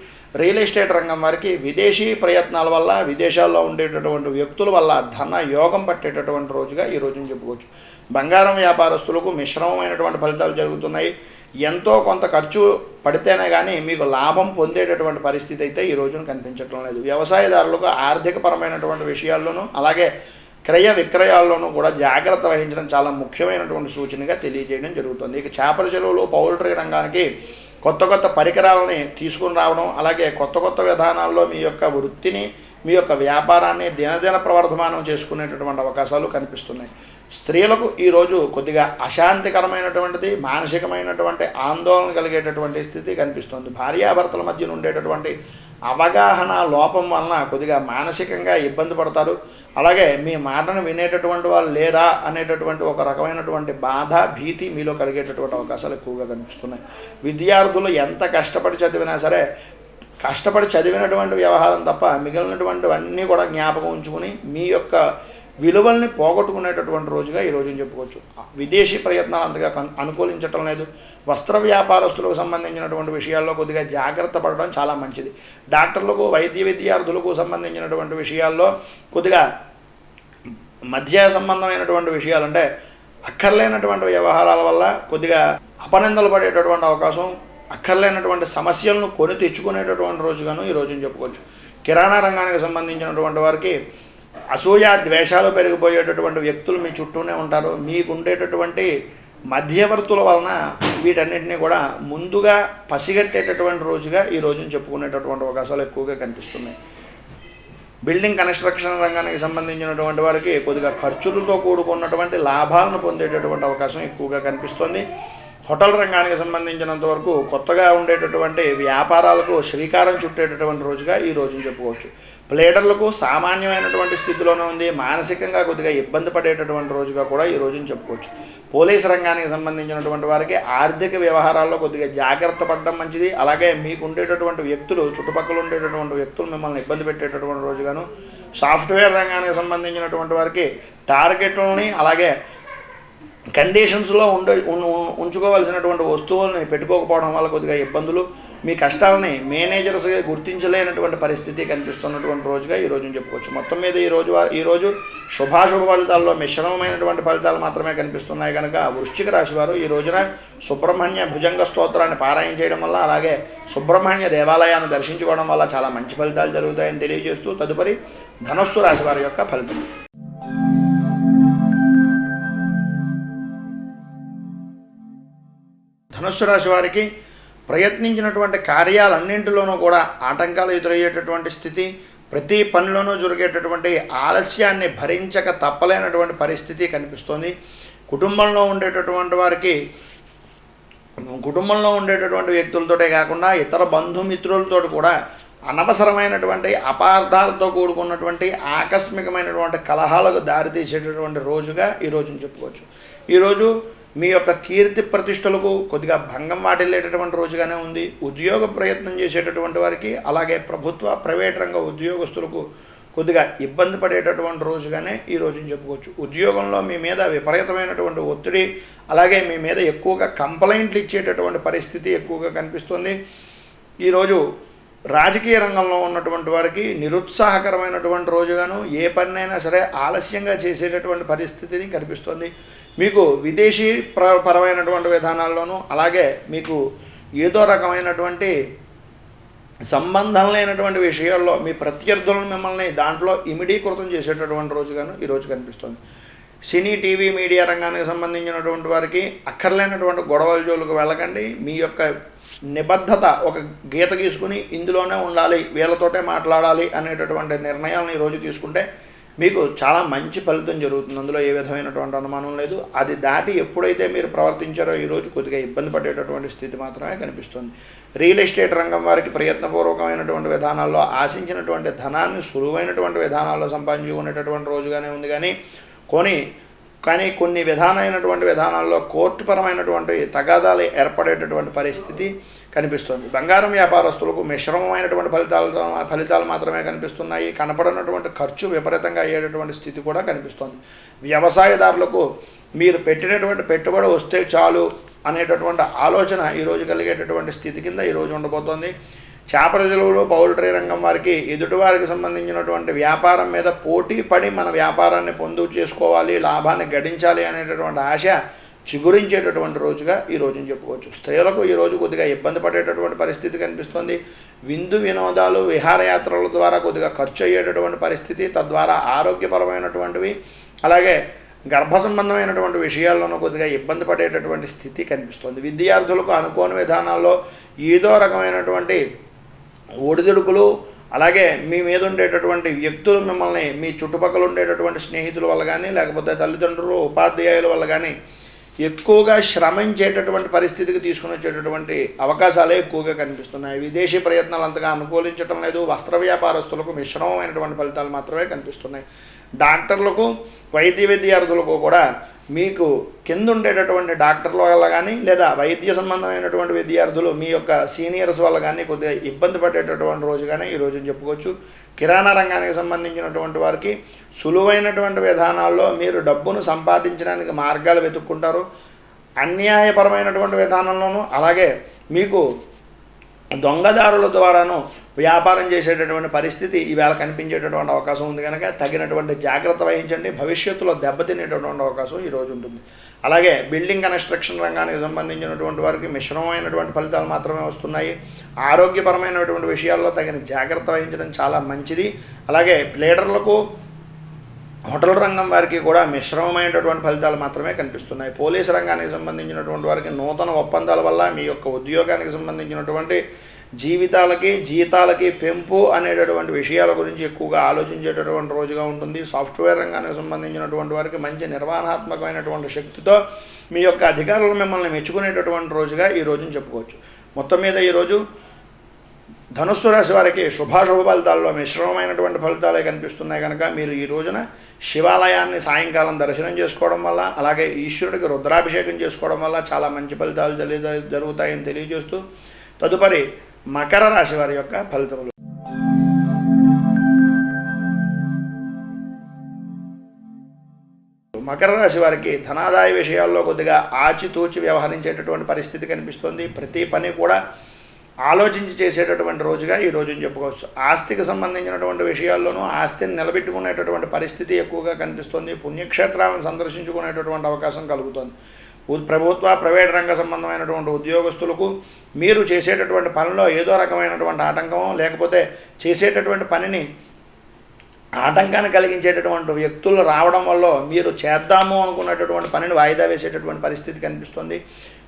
రియల్ ఎస్టేట్ రంగం వారికి విదేశీ ప్రయత్నాల వల్ల, విదేశాల్లో ఉండేటటువంటి వ్యక్తుల వల్ల ధన యోగం పట్టేటటువంటి రోజుగా ఈ రోజుని చెప్పుకోవచ్చు. బంగారం వ్యాపారస్తులకు మిశ్రమమైనటువంటి ఫలితాలు జరుగుతున్నాయి. ఎంతో కొంత ఖర్చు పడితేనే కానీ మీకు లాభం పొందేటటువంటి పరిస్థితి అయితే ఈ రోజున కనిపించడం లేదు. వ్యవసాయదారులకు ఆర్థికపరమైనటువంటి విషయాల్లోనూ, అలాగే క్రయ విక్రయాల్లోనూ కూడా జాగ్రత్త వహించడం చాలా ముఖ్యమైనటువంటి సూచనగా తెలియజేయడం జరుగుతుంది. ఇక చేపల చెరువులు, పౌల్ట్రీ రంగానికి కొత్త పరికరాలని తీసుకుని రావడం, అలాగే కొత్త విధానాల్లో మీ యొక్క వృత్తిని, మీ యొక్క వ్యాపారాన్ని దినదిన ప్రవర్ధమానం చేసుకునేటటువంటి అవకాశాలు కనిపిస్తున్నాయి. స్త్రీలకు ఈరోజు కొద్దిగా అశాంతికరమైనటువంటిది, మానసికమైనటువంటి ఆందోళన కలిగేటటువంటి స్థితి కనిపిస్తుంది. భార్యాభర్తల మధ్య ఉండేటటువంటి అవగాహన లోపం వలన కొద్దిగా మానసికంగా ఇబ్బంది పడతారు. అలాగే మీ మాటను వినేటటువంటి వాళ్ళు లేరా అనేటటువంటి ఒక రకమైనటువంటి బాధ, భీతి మీలో కలిగేటటువంటి అవకాశాలు ఎక్కువగా కనిపిస్తున్నాయి. విద్యార్థులు ఎంత కష్టపడి చదివినా సరే, కష్టపడి చదివినటువంటి వ్యవహారం తప్ప మిగిలినటువంటివన్నీ కూడా జ్ఞాపకం ఉంచుకుని మీ యొక్క విలువల్ని పోగొట్టుకునేటటువంటి రోజుగా ఈ రోజుని చెప్పుకోవచ్చు. విదేశీ ప్రయత్నాలు అంతగా అనుకూలించటం లేదు. వస్త్ర వ్యాపారస్తులకు సంబంధించినటువంటి విషయాల్లో కొద్దిగా జాగ్రత్త పడడం చాలా మంచిది. డాక్టర్లకు, వైద్య విద్యార్థులకు సంబంధించినటువంటి విషయాల్లో కొద్దిగా మధ్య సంబంధమైనటువంటి విషయాలు, అంటే అక్కర్లేనటువంటి వ్యవహారాల వల్ల కొద్దిగా అపనిందలు పడేటటువంటి అవకాశం, అక్కర్లేనటువంటి సమస్యలను కొని తెచ్చుకునేటటువంటి రోజుగాను ఈ రోజుని చెప్పుకోవచ్చు. కిరాణా రంగానికి సంబంధించినటువంటి వారికి అసూయ, ద్వేషాలు పెరిగిపోయేటటువంటి వ్యక్తులు మీ చుట్టూనే ఉంటారు. మీకు ఉండేటటువంటి మధ్యవర్తుల వలన వీటన్నిటినీ కూడా ముందుగా పసిగట్టేటటువంటి రోజుగా ఈ రోజుని చెప్పుకునేటటువంటి అవకాశాలు ఎక్కువగా కనిపిస్తున్నాయి. బిల్డింగ్ కన్స్ట్రక్షన్ రంగానికి సంబంధించినటువంటి వారికి కొద్దిగా ఖర్చులతో కూడుకున్నటువంటి లాభాలను పొందేటటువంటి అవకాశం ఎక్కువగా కనిపిస్తుంది. హోటల్ రంగానికి సంబంధించినంత వరకు కొత్తగా ఉండేటటువంటి వ్యాపారాలకు శ్రీకారం చుట్టేటటువంటి రోజుగా ఈ రోజుని చెప్పుకోవచ్చు. ప్లేడర్లకు సామాన్యమైనటువంటి స్థితిలోనే ఉంది, మానసికంగా కొద్దిగా ఇబ్బంది పడేటటువంటి రోజుగా కూడా ఈ రోజుని చెప్పుకోవచ్చు. పోలీసు రంగానికి సంబంధించినటువంటి వారికి ఆర్థిక వ్యవహారాల్లో కొద్దిగా జాగ్రత్త పడడం మంచిది. అలాగే మీకు ఉండేటటువంటి వ్యక్తులు, చుట్టుపక్కల ఉండేటటువంటి వ్యక్తులు మిమ్మల్ని ఇబ్బంది పెట్టేటటువంటి రోజుగాను. సాఫ్ట్వేర్ రంగానికి సంబంధించినటువంటి వారికి టార్గెట్లని అలాగే కండిషన్స్లో ఉంచుకోవాల్సినటువంటి వస్తువుల్ని పెట్టుకోకపోవడం వల్ల కొద్దిగా ఇబ్బందులు, మీ కష్టాలని మేనేజర్స్గా గుర్తించలేనటువంటి పరిస్థితి కనిపిస్తున్నటువంటి రోజుగా ఈ రోజుని చెప్పుకోవచ్చు. మొత్తం మీద ఈరోజు శుభాశుభ ఫలితాల్లో మిశ్రమమైనటువంటి ఫలితాలు మాత్రమే కనిపిస్తున్నాయి కనుక వృశ్చిక రాశి వారు ఈ రోజున సుబ్రహ్మణ్య భుజంగ స్తోత్రాన్ని పారాయణ చేయడం వల్ల, అలాగే సుబ్రహ్మణ్య దేవాలయాన్ని దర్శించుకోవడం వల్ల చాలా మంచి ఫలితాలు జరుగుతాయని తెలియజేస్తూ తదుపరి ధనస్సు రాశి వారి యొక్క ఫలితం. ధనుస్సు రాశి వారికి ప్రయత్నించినటువంటి కార్యాలన్నింటిలోనూ కూడా ఆటంకాలు ఎదురయ్యేటటువంటి స్థితి, ప్రతి పనిలోనూ జరిగేటటువంటి ఆలస్యాన్ని భరించక తప్పలేనటువంటి పరిస్థితి కనిపిస్తోంది. కుటుంబంలో ఉండేటటువంటి వారికి, కుటుంబంలో ఉండేటటువంటి వ్యక్తులతోటే కాకుండా ఇతర బంధుమిత్రులతో కూడా అనవసరమైనటువంటి అపార్థాలతో కూడుకున్నటువంటి ఆకస్మికమైనటువంటి కలహాలకు దారితీసేటటువంటి రోజుగా ఈ రోజుని చెప్పుకోవచ్చు. ఈరోజు మీ యొక్క కీర్తి ప్రతిష్టలకు కొద్దిగా భంగం వాటిల్లేటటువంటి రోజుగానే ఉంది. ఉద్యోగ ప్రయత్నం చేసేటటువంటి వారికి, అలాగే ప్రభుత్వ ప్రైవేట్ రంగ ఉద్యోగస్తులకు కొద్దిగా ఇబ్బంది పడేటటువంటి రోజుగానే ఈ రోజుని చెప్పుకోవచ్చు. ఉద్యోగంలో మీ మీద విపరీతమైనటువంటి ఒత్తిడి, అలాగే మీ మీద ఎక్కువగా కంప్లైంట్లు ఇచ్చేటటువంటి పరిస్థితి ఎక్కువగా కనిపిస్తుంది. ఈరోజు రాజకీయ రంగంలో ఉన్నటువంటి వారికి నిరుత్సాహకరమైనటువంటి రోజుగాను, ఏ పనినైనా సరే ఆలస్యంగా చేసేటటువంటి పరిస్థితిని కనిపిస్తుంది. మీకు విదేశీ పరమైనటువంటి విధానాల్లోనూ, అలాగే మీకు ఏదో రకమైనటువంటి సంబంధం లేనటువంటి విషయాల్లో మీ ప్రత్యర్థులను మిమ్మల్ని దాంట్లో ఇమిడీకృతం చేసేటటువంటి రోజుగాను ఈరోజు కనిపిస్తుంది. సినీ, టీవీ, మీడియా రంగానికి సంబంధించినటువంటి వారికి అక్కర్లేనటువంటి గొడవల జోలికి వెళ్ళకండి. మీ యొక్క నిబద్ధత ఒక గీత గీసుకుని ఇందులోనే ఉండాలి, వీళ్ళతోటే మాట్లాడాలి అనేటటువంటి నిర్ణయాలను ఈరోజు తీసుకుంటే మీకు చాలా మంచి ఫలితం జరుగుతుంది. అందులో ఏ విధమైనటువంటి అనుమానం లేదు. అది దాటి ఎప్పుడైతే మీరు ప్రవర్తించారో ఈరోజు కొద్దిగా ఇబ్బంది పడేటటువంటి స్థితి మాత్రమే కనిపిస్తుంది. రియల్ ఎస్టేట్ రంగం వారికి ప్రయత్నపూర్వకమైనటువంటి విధానాల్లో ఆశించినటువంటి ధనాన్ని సులువైనటువంటి విధానాల్లో సంపాదించుకునేటటువంటి రోజుగానే ఉంది. కానీ కొన్ని విధానాల్లో కోర్టుపరమైనటువంటి తగాదాలు ఏర్పడేటటువంటి పరిస్థితి కనిపిస్తుంది. బంగారం వ్యాపారస్తులకు మిశ్రమమైనటువంటి ఫలితాలు మాత్రమే కనిపిస్తున్నాయి. కనపడినటువంటి ఖర్చు విపరీతంగా అయ్యేటటువంటి స్థితి కూడా కనిపిస్తుంది. వ్యవసాయదారులకు మీరు పెట్టినటువంటి పెట్టుబడి వస్తే చాలు అనేటటువంటి ఆలోచన ఈరోజు కలిగేటటువంటి స్థితి కింద ఈరోజు ఉండబోతోంది. చేపల చెరువులు, పౌల్ట్రీ రంగం వారికి ఎదుటివారికి సంబంధించినటువంటి వ్యాపారం మీద పోటీ పడి మన వ్యాపారాన్ని పొందు చేసుకోవాలి, లాభాన్ని గడించాలి అనేటటువంటి ఆశ చిగురించేటటువంటి రోజుగా ఈ రోజుని చెప్పుకోవచ్చు. స్త్రీలకు ఈరోజు కొద్దిగా ఇబ్బంది పడేటటువంటి పరిస్థితి కనిపిస్తుంది. విందు వినోదాలు, విహారయాత్రల ద్వారా కొద్దిగా ఖర్చు అయ్యేటటువంటి పరిస్థితి, తద్వారా ఆరోగ్యపరమైనటువంటివి, అలాగే గర్భ సంబంధమైనటువంటి విషయాల్లోనూ కొద్దిగా ఇబ్బంది పడేటటువంటి స్థితి కనిపిస్తుంది. విద్యార్థులకు అనుకోని విధానాల్లో ఏదో రకమైనటువంటి ఒడిదుడుకులు, అలాగే మీ మీద ఉండేటటువంటి వ్యక్తులు మిమ్మల్ని, మీ చుట్టుపక్కల ఉండేటటువంటి స్నేహితుల వల్ల కానీ, లేకపోతే తల్లిదండ్రులు, ఉపాధ్యాయుల వల్ల కానీ ఎక్కువగా శ్రమించేటటువంటి పరిస్థితికి తీసుకుని వచ్చేటటువంటి అవకాశాలే ఎక్కువగా కనిపిస్తున్నాయి. విదేశీ ప్రయత్నాలు అంతగా అనుకూలించడం లేదు. వస్త్ర వ్యాపారస్తులకు మిశ్రమమైనటువంటి ఫలితాలు మాత్రమే కనిపిస్తున్నాయి. డాక్టర్లకు, వైద్య విద్యార్థులకు కూడా మీకు కింద ఉండేటటువంటి డాక్టర్ల వల్ల కానీ, లేదా వైద్య సంబంధమైనటువంటి విద్యార్థులు మీ యొక్క సీనియర్స్ వల్ల కానీ కొద్దిగా ఇబ్బంది పడేటటువంటి రోజుగానే ఈ రోజుని చెప్పుకోవచ్చు. కిరాణా రంగానికి సంబంధించినటువంటి వారికి సులువైనటువంటి విధానాల్లో మీరు డబ్బును సంపాదించడానికి మార్గాలు వెతుక్కుంటారు. అన్యాయపరమైనటువంటి విధానంలోనూ, అలాగే మీకు దొంగదారుల ద్వారాను వ్యాపారం చేసేటటువంటి పరిస్థితి ఈవేళ కనిపించేటటువంటి అవకాశం ఉంది కనుక తగినటువంటి జాగ్రత్త వహించండి. భవిష్యత్తులో దెబ్బతినేటటువంటి అవకాశం ఈరోజు ఉంటుంది. అలాగే బిల్డింగ్ కన్స్ట్రక్షన్ రంగానికి సంబంధించినటువంటి వారికి మిశ్రమమైనటువంటి ఫలితాలు మాత్రమే వస్తున్నాయి. ఆరోగ్యపరమైనటువంటి విషయాల్లో తగిన జాగ్రత్త వహించడం చాలా మంచిది. అలాగే ప్లేడర్లకు, హోటల్ రంగం వారికి కూడా మిశ్రమమైనటువంటి ఫలితాలు మాత్రమే కనిపిస్తున్నాయి. పోలీసు రంగానికి సంబంధించినటువంటి వారికి నూతన ఒప్పందాల వల్ల మీ యొక్క ఉద్యోగానికి సంబంధించినటువంటి జీవితాలకి జీతాలకి పెంపు అనేటటువంటి విషయాల గురించి ఎక్కువగా ఆలోచించేటటువంటి రోజుగా ఉంటుంది. సాఫ్ట్వేర్ రంగానికి సంబంధించినటువంటి వారికి మంచి నిర్వహణాత్మకమైనటువంటి శక్తితో మీ యొక్క అధికారులు మిమ్మల్ని మెచ్చుకునేటటువంటి రోజుగా ఈ రోజుని చెప్పుకోవచ్చు. మొత్తం మీద ఈరోజు ధనుస్సు రాశి వారికి శుభాశుభ ఫలితాల్లో మిశ్రమమైనటువంటి ఫలితాలే కనిపిస్తున్నాయి కనుక మీరు ఈ రోజున శివాలయాన్ని సాయంకాలం దర్శనం చేసుకోవడం వల్ల, అలాగే ఈశ్వరుడికి రుద్రాభిషేకం చేసుకోవడం వల్ల చాలా మంచి ఫలితాలు జరుగుతాయని తెలియజేస్తూ తదుపరి మకర రాశి వారి యొక్క ఫలితములు. మకర రాశి వారికి ధనాదాయ విషయాల్లో కొద్దిగా ఆచితూచి వ్యవహరించేటటువంటి పరిస్థితి కనిపిస్తుంది. ప్రతి పని కూడా ఆలోచించి చేసేటటువంటి రోజుగా ఈ రోజుని చెప్పుకోవచ్చు. ఆస్తికి సంబంధించినటువంటి విషయాల్లోనూ ఆస్తిని నిలబెట్టుకునేటటువంటి పరిస్థితి ఎక్కువగా కనిపిస్తుంది. పుణ్యక్షేత్రాలను సందర్శించుకునేటటువంటి అవకాశం కలుగుతుంది. ప్రభుత్వ ప్రైవేట్ రంగ సంబంధమైనటువంటి ఉద్యోగస్తులకు మీరు చేసేటటువంటి పనిలో ఏదో రకమైనటువంటి ఆటంకమో లేకపోతే చేసేటటువంటి పనిని ఆటంకాన్ని కలిగించేటటువంటి వ్యక్తులు రావడం వల్ల మీరు చేద్దాము అనుకున్నటువంటి పనిని వాయిదా వేసేటటువంటి పరిస్థితి కనిపిస్తుంది.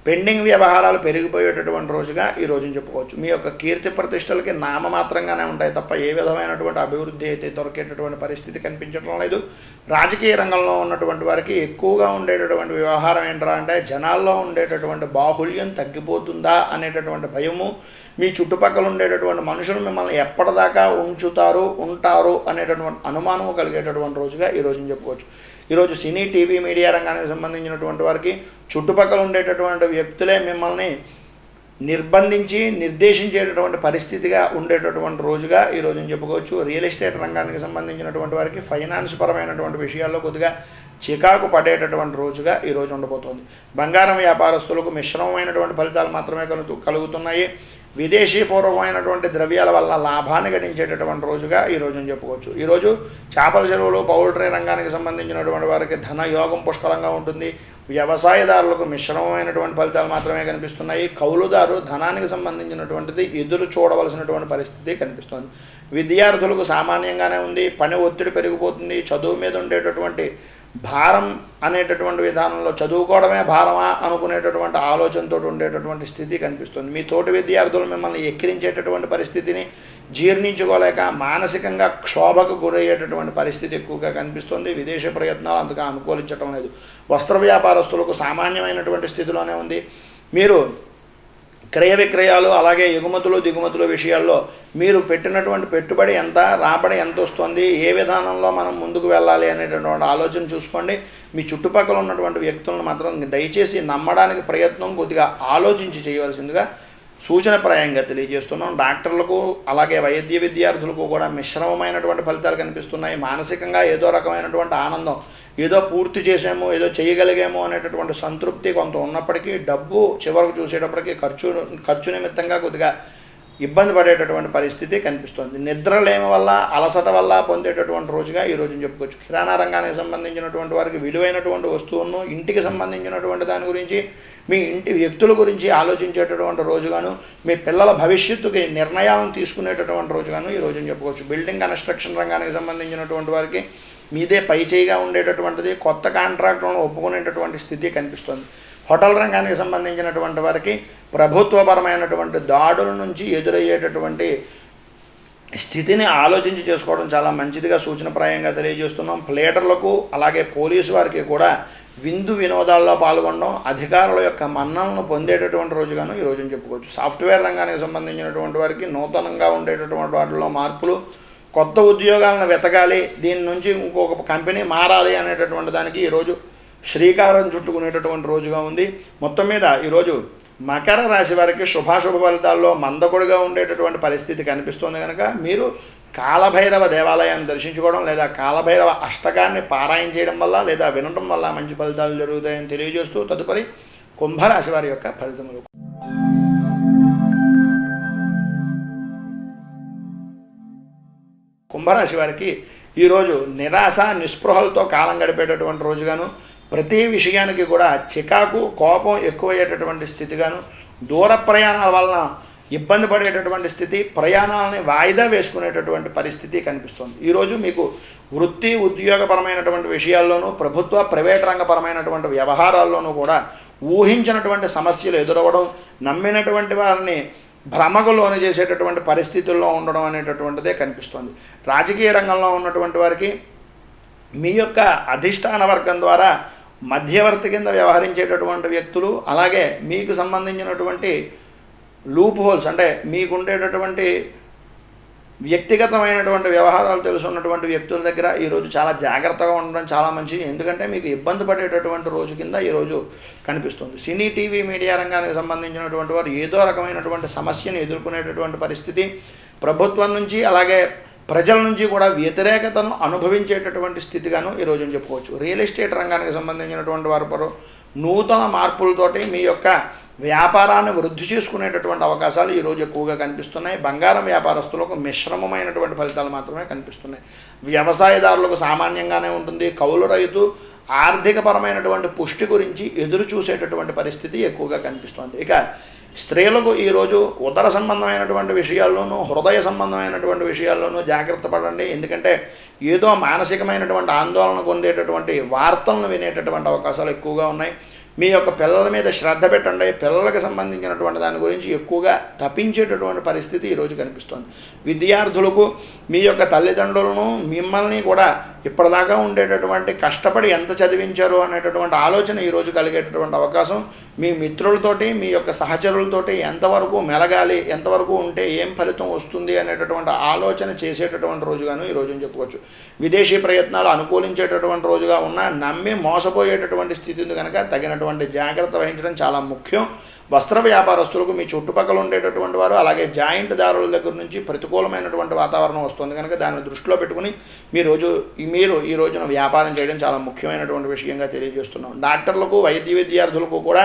పెండింగ్ వ్యవహారాలు పెరిగిపోయేటటువంటి రోజుగా ఈ రోజుని చెప్పుకోవచ్చు. మీ యొక్క కీర్తి ప్రతిష్టలకి నామమాత్రంగానే ఉంటాయి తప్ప ఏ విధమైనటువంటి అభివృద్ధి అయితే దొరికేటటువంటి పరిస్థితి కనిపించడం లేదు. రాజకీయ రంగంలో ఉన్నటువంటి వారికి ఎక్కువగా ఉండేటటువంటి వ్యవహారం ఏంటరా అంటే జనాల్లో ఉండేటటువంటి బాహుళ్యం తగ్గిపోతుందా అనేటటువంటి భయము, మీ చుట్టుపక్కల ఉండేటటువంటి మనుషులు మిమ్మల్ని ఎప్పటిదాకా ఉంటారు అనేటటువంటి అనుమానము కలిగేటటువంటి రోజుగా ఈ రోజుని చెప్పుకోవచ్చు. ఈరోజు సినీ టీవీ మీడియా రంగానికి సంబంధించినటువంటి వారికి చుట్టుపక్కల ఉండేటటువంటి వ్యక్తులే మిమ్మల్ని నిర్దేశించేటటువంటి పరిస్థితిగా ఉండేటటువంటి రోజుగా ఈ రోజుని చెప్పుకోవచ్చు. రియల్ ఎస్టేట్ రంగానికి సంబంధించినటువంటి వారికి ఫైనాన్స్ పరమైనటువంటి విషయాల్లో కొద్దిగా చికాకు పడేటటువంటి రోజుగా ఈ రోజు ఉండబోతోంది. బంగారం వ్యాపారస్తులకు మిశ్రమమైనటువంటి ఫలితాలు మాత్రమే కలుగుతున్నాయి. విదేశీ పూర్వమైనటువంటి ద్రవ్యాల వల్ల లాభాన్ని గడించేటటువంటి రోజుగా ఈ రోజుని చెప్పుకోవచ్చు. ఈరోజు చేపల చెరువులు పౌల్ట్రీ రంగానికి సంబంధించినటువంటి వారికి ధన యోగం పుష్కలంగా ఉంటుంది. వ్యవసాయదారులకు మిశ్రమమైనటువంటి ఫలితాలు మాత్రమే కనిపిస్తున్నాయి. కౌలుదారు ధనానికి సంబంధించినటువంటిది ఎదురు చూడవలసినటువంటి పరిస్థితి కనిపిస్తుంది. విద్యార్థులకు సామాన్యంగానే ఉంది. పని ఒత్తిడి పెరిగిపోతుంది. చదువు మీద ఉండేటటువంటి భారం అనేటటువంటి విధానంలో చదువుకోవడమే భారమా అనుకునేటటువంటి ఆలోచనతో ఉండేటటువంటి స్థితి కనిపిస్తుంది. మీ తోటి విద్యార్థులు మిమ్మల్ని ఎక్కిరించేటటువంటి పరిస్థితిని జీర్ణించుకోలేక మానసికంగా క్షోభకు గురయ్యేటటువంటి పరిస్థితి ఎక్కువగా కనిపిస్తుంది. విదేశీ ప్రయత్నాలు అంతగా అనుకూలించడం లేదు. వస్త్ర వ్యాపారస్తులకు సామాన్యమైనటువంటి స్థితిలోనే ఉంది. మీరు క్రయ విక్రయాలు అలాగే ఎగుమతులు దిగుమతుల విషయాల్లో మీరు పెట్టినటువంటి పెట్టుబడి ఎంత, రాబడి ఎంత వస్తుంది, ఏ విధానంలో మనం ముందుకు వెళ్ళాలి అనేటటువంటి ఆలోచన చూసుకోండి. మీ చుట్టుపక్కల ఉన్నటువంటి వ్యక్తులను మాత్రం దయచేసి నమ్మడానికి ప్రయత్నం కొద్దిగా ఆలోచించి చేయవలసిందిగా సూచనప్రాయంగా తెలియజేస్తున్నాం. డాక్టర్లకు అలాగే వైద్య విద్యార్థులకు కూడా మిశ్రమమైనటువంటి ఫలితాలు కనిపిస్తున్నాయి. మానసికంగా ఏదో రకమైనటువంటి ఆనందం, ఏదో పూర్తి చేసాము, ఏదో చేయగలిగాము అనేటటువంటి సంతృప్తి కొంత ఉన్నప్పటికీ డబ్బు చివరకు చూసేటప్పటికీ ఖర్చు నిమిత్తంగా కొద్దిగా ఇబ్బంది పడేటటువంటి పరిస్థితి కనిపిస్తుంది. నిద్రలేమి వల్ల అలసట వల్ల పొందేటటువంటి రోజుగా ఈ రోజుని చెప్పుకోవచ్చు. కిరాణా రంగానికి సంబంధించినటువంటి వారికి విలువైనటువంటి వస్తువులను ఇంటికి సంబంధించినటువంటి దాని గురించి మీ ఇంటి వ్యక్తుల గురించి ఆలోచించేటటువంటి రోజుగాను, మీ పిల్లల భవిష్యత్తుకి నిర్ణయాలను తీసుకునేటటువంటి రోజుగాను ఈ రోజుని చెప్పుకోవచ్చు. బిల్డింగ్ కన్స్ట్రక్షన్ రంగానికి సంబంధించినటువంటి వారికి మీదే పై చేయిగా ఉండేటటువంటిది, కొత్త కాంట్రాక్టులను ఒప్పుకునేటటువంటి స్థితి కనిపిస్తుంది. హోటల్ రంగానికి సంబంధించినటువంటి వారికి ప్రభుత్వపరమైనటువంటి దాడుల నుంచి ఎదురయ్యేటటువంటి స్థితిని ఆలోచించి చేసుకోవడం చాలా మంచిదిగా సూచనప్రాయంగా తెలియజేస్తున్నాం. ప్లేటర్లకు అలాగే పోలీసు వారికి కూడా విందు వినోదాల్లో పాల్గొనడం, అధికారుల యొక్క మన్నలను పొందేటటువంటి రోజుగాను ఈ రోజుని చెప్పుకోవచ్చు. సాఫ్ట్వేర్ రంగానికి సంబంధించినటువంటి వారికి నూతనంగా ఉండేటటువంటి వాటిలో మార్పులు, కొత్త ఉద్యోగాలను వెతకాలి, దీని నుంచి ఇంకొక కంపెనీ మారాలి అనేటటువంటి దానికి ఈరోజు శ్రీకారం చుట్టుకునేటటువంటి రోజుగా ఉంది. మొత్తం మీద ఈరోజు మకర రాశి వారికి శుభాశుభ ఫలితాల్లో మందకొడిగా ఉండేటటువంటి పరిస్థితి కనిపిస్తుంది కనుక మీరు కాలభైరవ దేవాలయాన్ని దర్శించుకోవడం లేదా కాలభైరవ అష్టకాన్ని పారాయణ చేయడం వల్ల లేదా వినడం వల్ల మంచి ఫలితాలు జరుగుతాయని తెలియజేస్తూ తదుపరి కుంభరాశి వారి యొక్క ఫలితములు. కుంభరాశి వారికి ఈరోజు నిరాశ నిస్పృహలతో కాలం గడిపేటటువంటి రోజుగాను, ప్రతి విషయానికి కూడా చికాకు కోపం ఎక్కువయ్యేటటువంటి స్థితిగాను, దూర ప్రయాణాల వలన ఇబ్బంది పడేటటువంటి స్థితి, ప్రయాణాలని వాయిదా వేసుకునేటటువంటి పరిస్థితి కనిపిస్తుంది. ఈరోజు మీకు వృత్తి ఉద్యోగపరమైనటువంటి విషయాల్లోనూ ప్రభుత్వ ప్రైవేట్ రంగపరమైనటువంటి వ్యవహారాల్లోనూ కూడా ఊహించినటువంటి సమస్యలు ఎదురవ్వడం, నమ్మినటువంటి వారిని భ్రమకు లోను చేసేటటువంటి పరిస్థితుల్లో ఉండడం అనేటటువంటిదే కనిపిస్తుంది. రాజకీయ రంగంలో ఉన్నటువంటి వారికి మీ యొక్క అధిష్టాన వర్గం ద్వారా మధ్యవర్తి కింద వ్యవహరించేటటువంటి వ్యక్తులు, అలాగే మీకు సంబంధించినటువంటి లూప్ హోల్స్ అంటే మీకుండేటటువంటి వ్యక్తిగతమైనటువంటి వ్యవహారాలు తెలుసున్నటువంటి వ్యక్తుల దగ్గర ఈరోజు చాలా జాగ్రత్తగా ఉండడం చాలా మంచిది. ఎందుకంటే మీకు ఇబ్బంది పడేటటువంటి రోజు కింద ఈరోజు కనిపిస్తుంది. సినీ టీవీ మీడియా రంగానికి సంబంధించినటువంటి వారు ఏదో రకమైనటువంటి సమస్యను ఎదుర్కొనేటటువంటి పరిస్థితి, ప్రభుత్వం నుంచి అలాగే ప్రజల నుంచి కూడా వ్యతిరేకతను అనుభవించేటటువంటి స్థితిగాను ఈరోజు చెప్పుకోవచ్చు. రియల్ ఎస్టేట్ రంగానికి సంబంధించినటువంటి వారు నూతన మార్పులతోటి మీ యొక్క వ్యాపారాన్ని వృద్ధి చేసుకునేటటువంటి అవకాశాలు ఈరోజు ఎక్కువగా కనిపిస్తున్నాయి. బంగారం వ్యాపారస్తులకు మిశ్రమమైనటువంటి ఫలితాలు మాత్రమే కనిపిస్తున్నాయి. వ్యవసాయదారులకు సామాన్యంగానే ఉంటుంది. కౌలు రైతు ఆర్థికపరమైనటువంటి పుష్టి గురించి ఎదురు చూసేటటువంటి పరిస్థితి ఎక్కువగా కనిపిస్తుంది. ఇక స్త్రీలకు ఈరోజు ఉదర సంబంధమైనటువంటి విషయాల్లోనూ హృదయ సంబంధమైనటువంటి విషయాల్లోనూ జాగ్రత్త పడండి. ఎందుకంటే ఏదో మానసికమైనటువంటి ఆందోళన పొందేటటువంటి వార్తలను వినేటటువంటి అవకాశాలు ఎక్కువగా ఉన్నాయి. మీ యొక్క పిల్లల మీద శ్రద్ధ పెట్టండి. పిల్లలకు సంబంధించినటువంటి దాని గురించి ఎక్కువగా తప్పించేటటువంటి పరిస్థితి ఈరోజు కనిపిస్తుంది. విద్యార్థులకు మీ యొక్క తల్లిదండ్రులను మిమ్మల్ని కూడా ఇప్పటిదాకా ఉండేటటువంటి కష్టపడి ఎంత చదివించారు అనేటటువంటి ఆలోచన ఈరోజు కలిగేటటువంటి అవకాశం, మీ మిత్రులతోటి మీ యొక్క సహచరులతోటి ఎంతవరకు మెలగాలి, ఎంతవరకు ఉంటే ఏం ఫలితం వస్తుంది అనేటటువంటి ఆలోచన చేసేటటువంటి రోజుగాను ఈరోజు చెప్పుకోవచ్చు. విదేశీ ప్రయత్నాలు అనుకూలించేటటువంటి రోజుగా ఉన్నా నమ్మి మోసపోయేటటువంటి స్థితి ఉంది కనుక తగినటువంటి జాగ్రత్త వహించడం చాలా ముఖ్యం. వస్త్ర వ్యాపారస్తులకు మీ చుట్టుపక్కల ఉండేటటువంటి వారు అలాగే జాయింట్ దారుల దగ్గర నుంచి ప్రతికూలమైనటువంటి వాతావరణం వస్తుంది కనుక దాన్ని దృష్టిలో పెట్టుకుని మీరు ఈ రోజున వ్యాపారం చేయడం చాలా ముఖ్యమైనటువంటి విషయంగా తెలియజేస్తున్నాం. డాక్టర్లకు వైద్య విద్యార్థులకు కూడా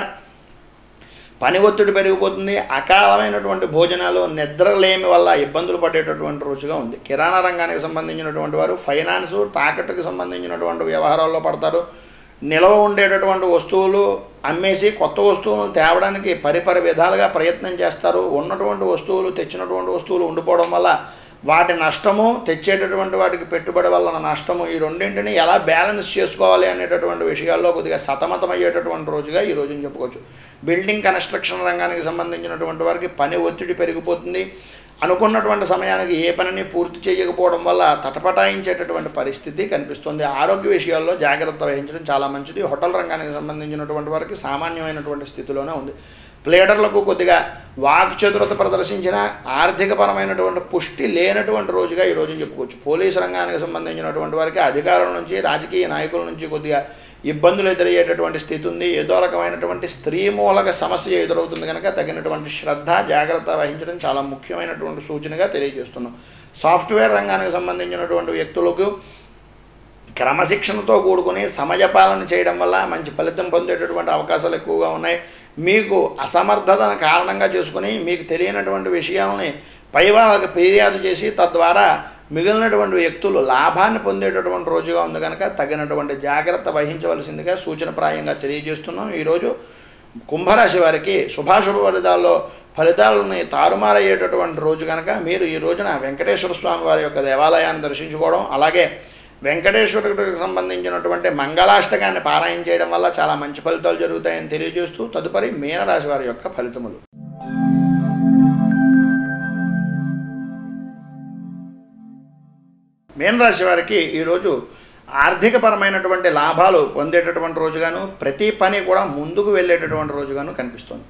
పని ఒత్తిడి పెరిగిపోతుంది. అకాలమైనటువంటి భోజనాలు నిద్రలేమి వల్ల ఇబ్బందులు పడేటటువంటి రోజుగా ఉంది. కిరాణా రంగానికి సంబంధించినటువంటి వారు ఫైనాన్సు తాకట్టుకు సంబంధించినటువంటి వ్యవహారాల్లో పడతారు. నిల్వ ఉండేటటువంటి వస్తువులు అమ్మేసి కొత్త వస్తువులను తేవడానికి పరిపరి విధాలుగా ప్రయత్నం చేస్తారు. ఉన్నటువంటి వస్తువులు తెచ్చినటువంటి వస్తువులు ఉండిపోవడం వల్ల వాటి నష్టము, తెచ్చేటటువంటి వాటికి పెట్టుబడి వల్ల నష్టము, ఈ రెండింటిని ఎలా బ్యాలెన్స్ చేసుకోవాలి అనేటటువంటి విషయాల్లో కొద్దిగా సతమతమయ్యేటటువంటి రోజుగా ఈ రోజుని చెప్పుకోవచ్చు. బిల్డింగ్ కన్స్ట్రక్షన్ రంగానికి సంబంధించినటువంటి వారికి పని ఒత్తిడి పెరిగిపోతుంది. అనుకున్నటువంటి సమయానికి ఏ పనిని పూర్తి చేయకపోవడం వల్ల తటపటాయించేటటువంటి పరిస్థితి కనిపిస్తుంది. ఆరోగ్య విషయాల్లో జాగ్రత్త వహించడం చాలా మంచిది. హోటల్ రంగానికి సంబంధించినటువంటి వారికి సామాన్యమైనటువంటి స్థితిలోనే ఉంది. ప్లేడర్లకు కొద్దిగా వాక్చతురత ప్రదర్శించిన ఆర్థికపరమైనటువంటి పుష్టి లేనటువంటి రోజుగా ఈ రోజుని చెప్పుకోవచ్చు. పోలీసు రంగానికి సంబంధించినటువంటి వారికి అధికారుల నుంచి రాజకీయ నాయకుల నుంచి కొద్దిగా ఇబ్బందులు ఎదురయ్యేటటువంటి స్థితి ఉంది. ఏదో రకమైనటువంటి స్త్రీ మూలక సమస్య ఎదురవుతుంది కనుక తగినటువంటి శ్రద్ధ జాగ్రత్త వహించడం చాలా ముఖ్యమైనటువంటి సూచనగా తెలియజేస్తున్నాం. సాఫ్ట్వేర్ రంగానికి సంబంధించినటువంటి వ్యక్తులకు క్రమశిక్షణతో కూడుకుని సమయపాలన చేయడం వల్ల మంచి ఫలితం పొందేటటువంటి అవకాశాలు ఎక్కువగా ఉన్నాయి. మీకు అసమర్థతను కారణంగా చేసుకుని మీకు తెలియనటువంటి విషయాలని పై వాళ్ళకి ఫిర్యాదు చేసి తద్వారా మిగిలినటువంటి వ్యక్తులు లాభాన్ని పొందేటటువంటి రోజుగా ఉంది కనుక తగినటువంటి జాగ్రత్త వహించవలసిందిగా సూచనప్రాయంగా తెలియజేస్తున్నాం. ఈరోజు కుంభరాశి వారికి శుభాశుభ ఫలితాలని తారుమారయ్యేటటువంటి రోజు కనుక మీరు ఈ రోజున వెంకటేశ్వర స్వామి వారి యొక్క దేవాలయాన్ని దర్శించుకోవడం, అలాగే వెంకటేశ్వరుడికి సంబంధించినటువంటి మంగళాష్టకాన్ని పారాయణ చేయడం వల్ల చాలా మంచి ఫలితాలు జరుగుతాయని తెలియజేస్తూ తదుపరి మీనరాశి వారి యొక్క ఫలితములు. మీనరాశి వారికి ఈరోజు ఆర్థికపరమైనటువంటి లాభాలు పొందేటటువంటి రోజుగాను, ప్రతి పని కూడా ముందుకు వెళ్ళేటటువంటి రోజుగాను కనిపిస్తుంది.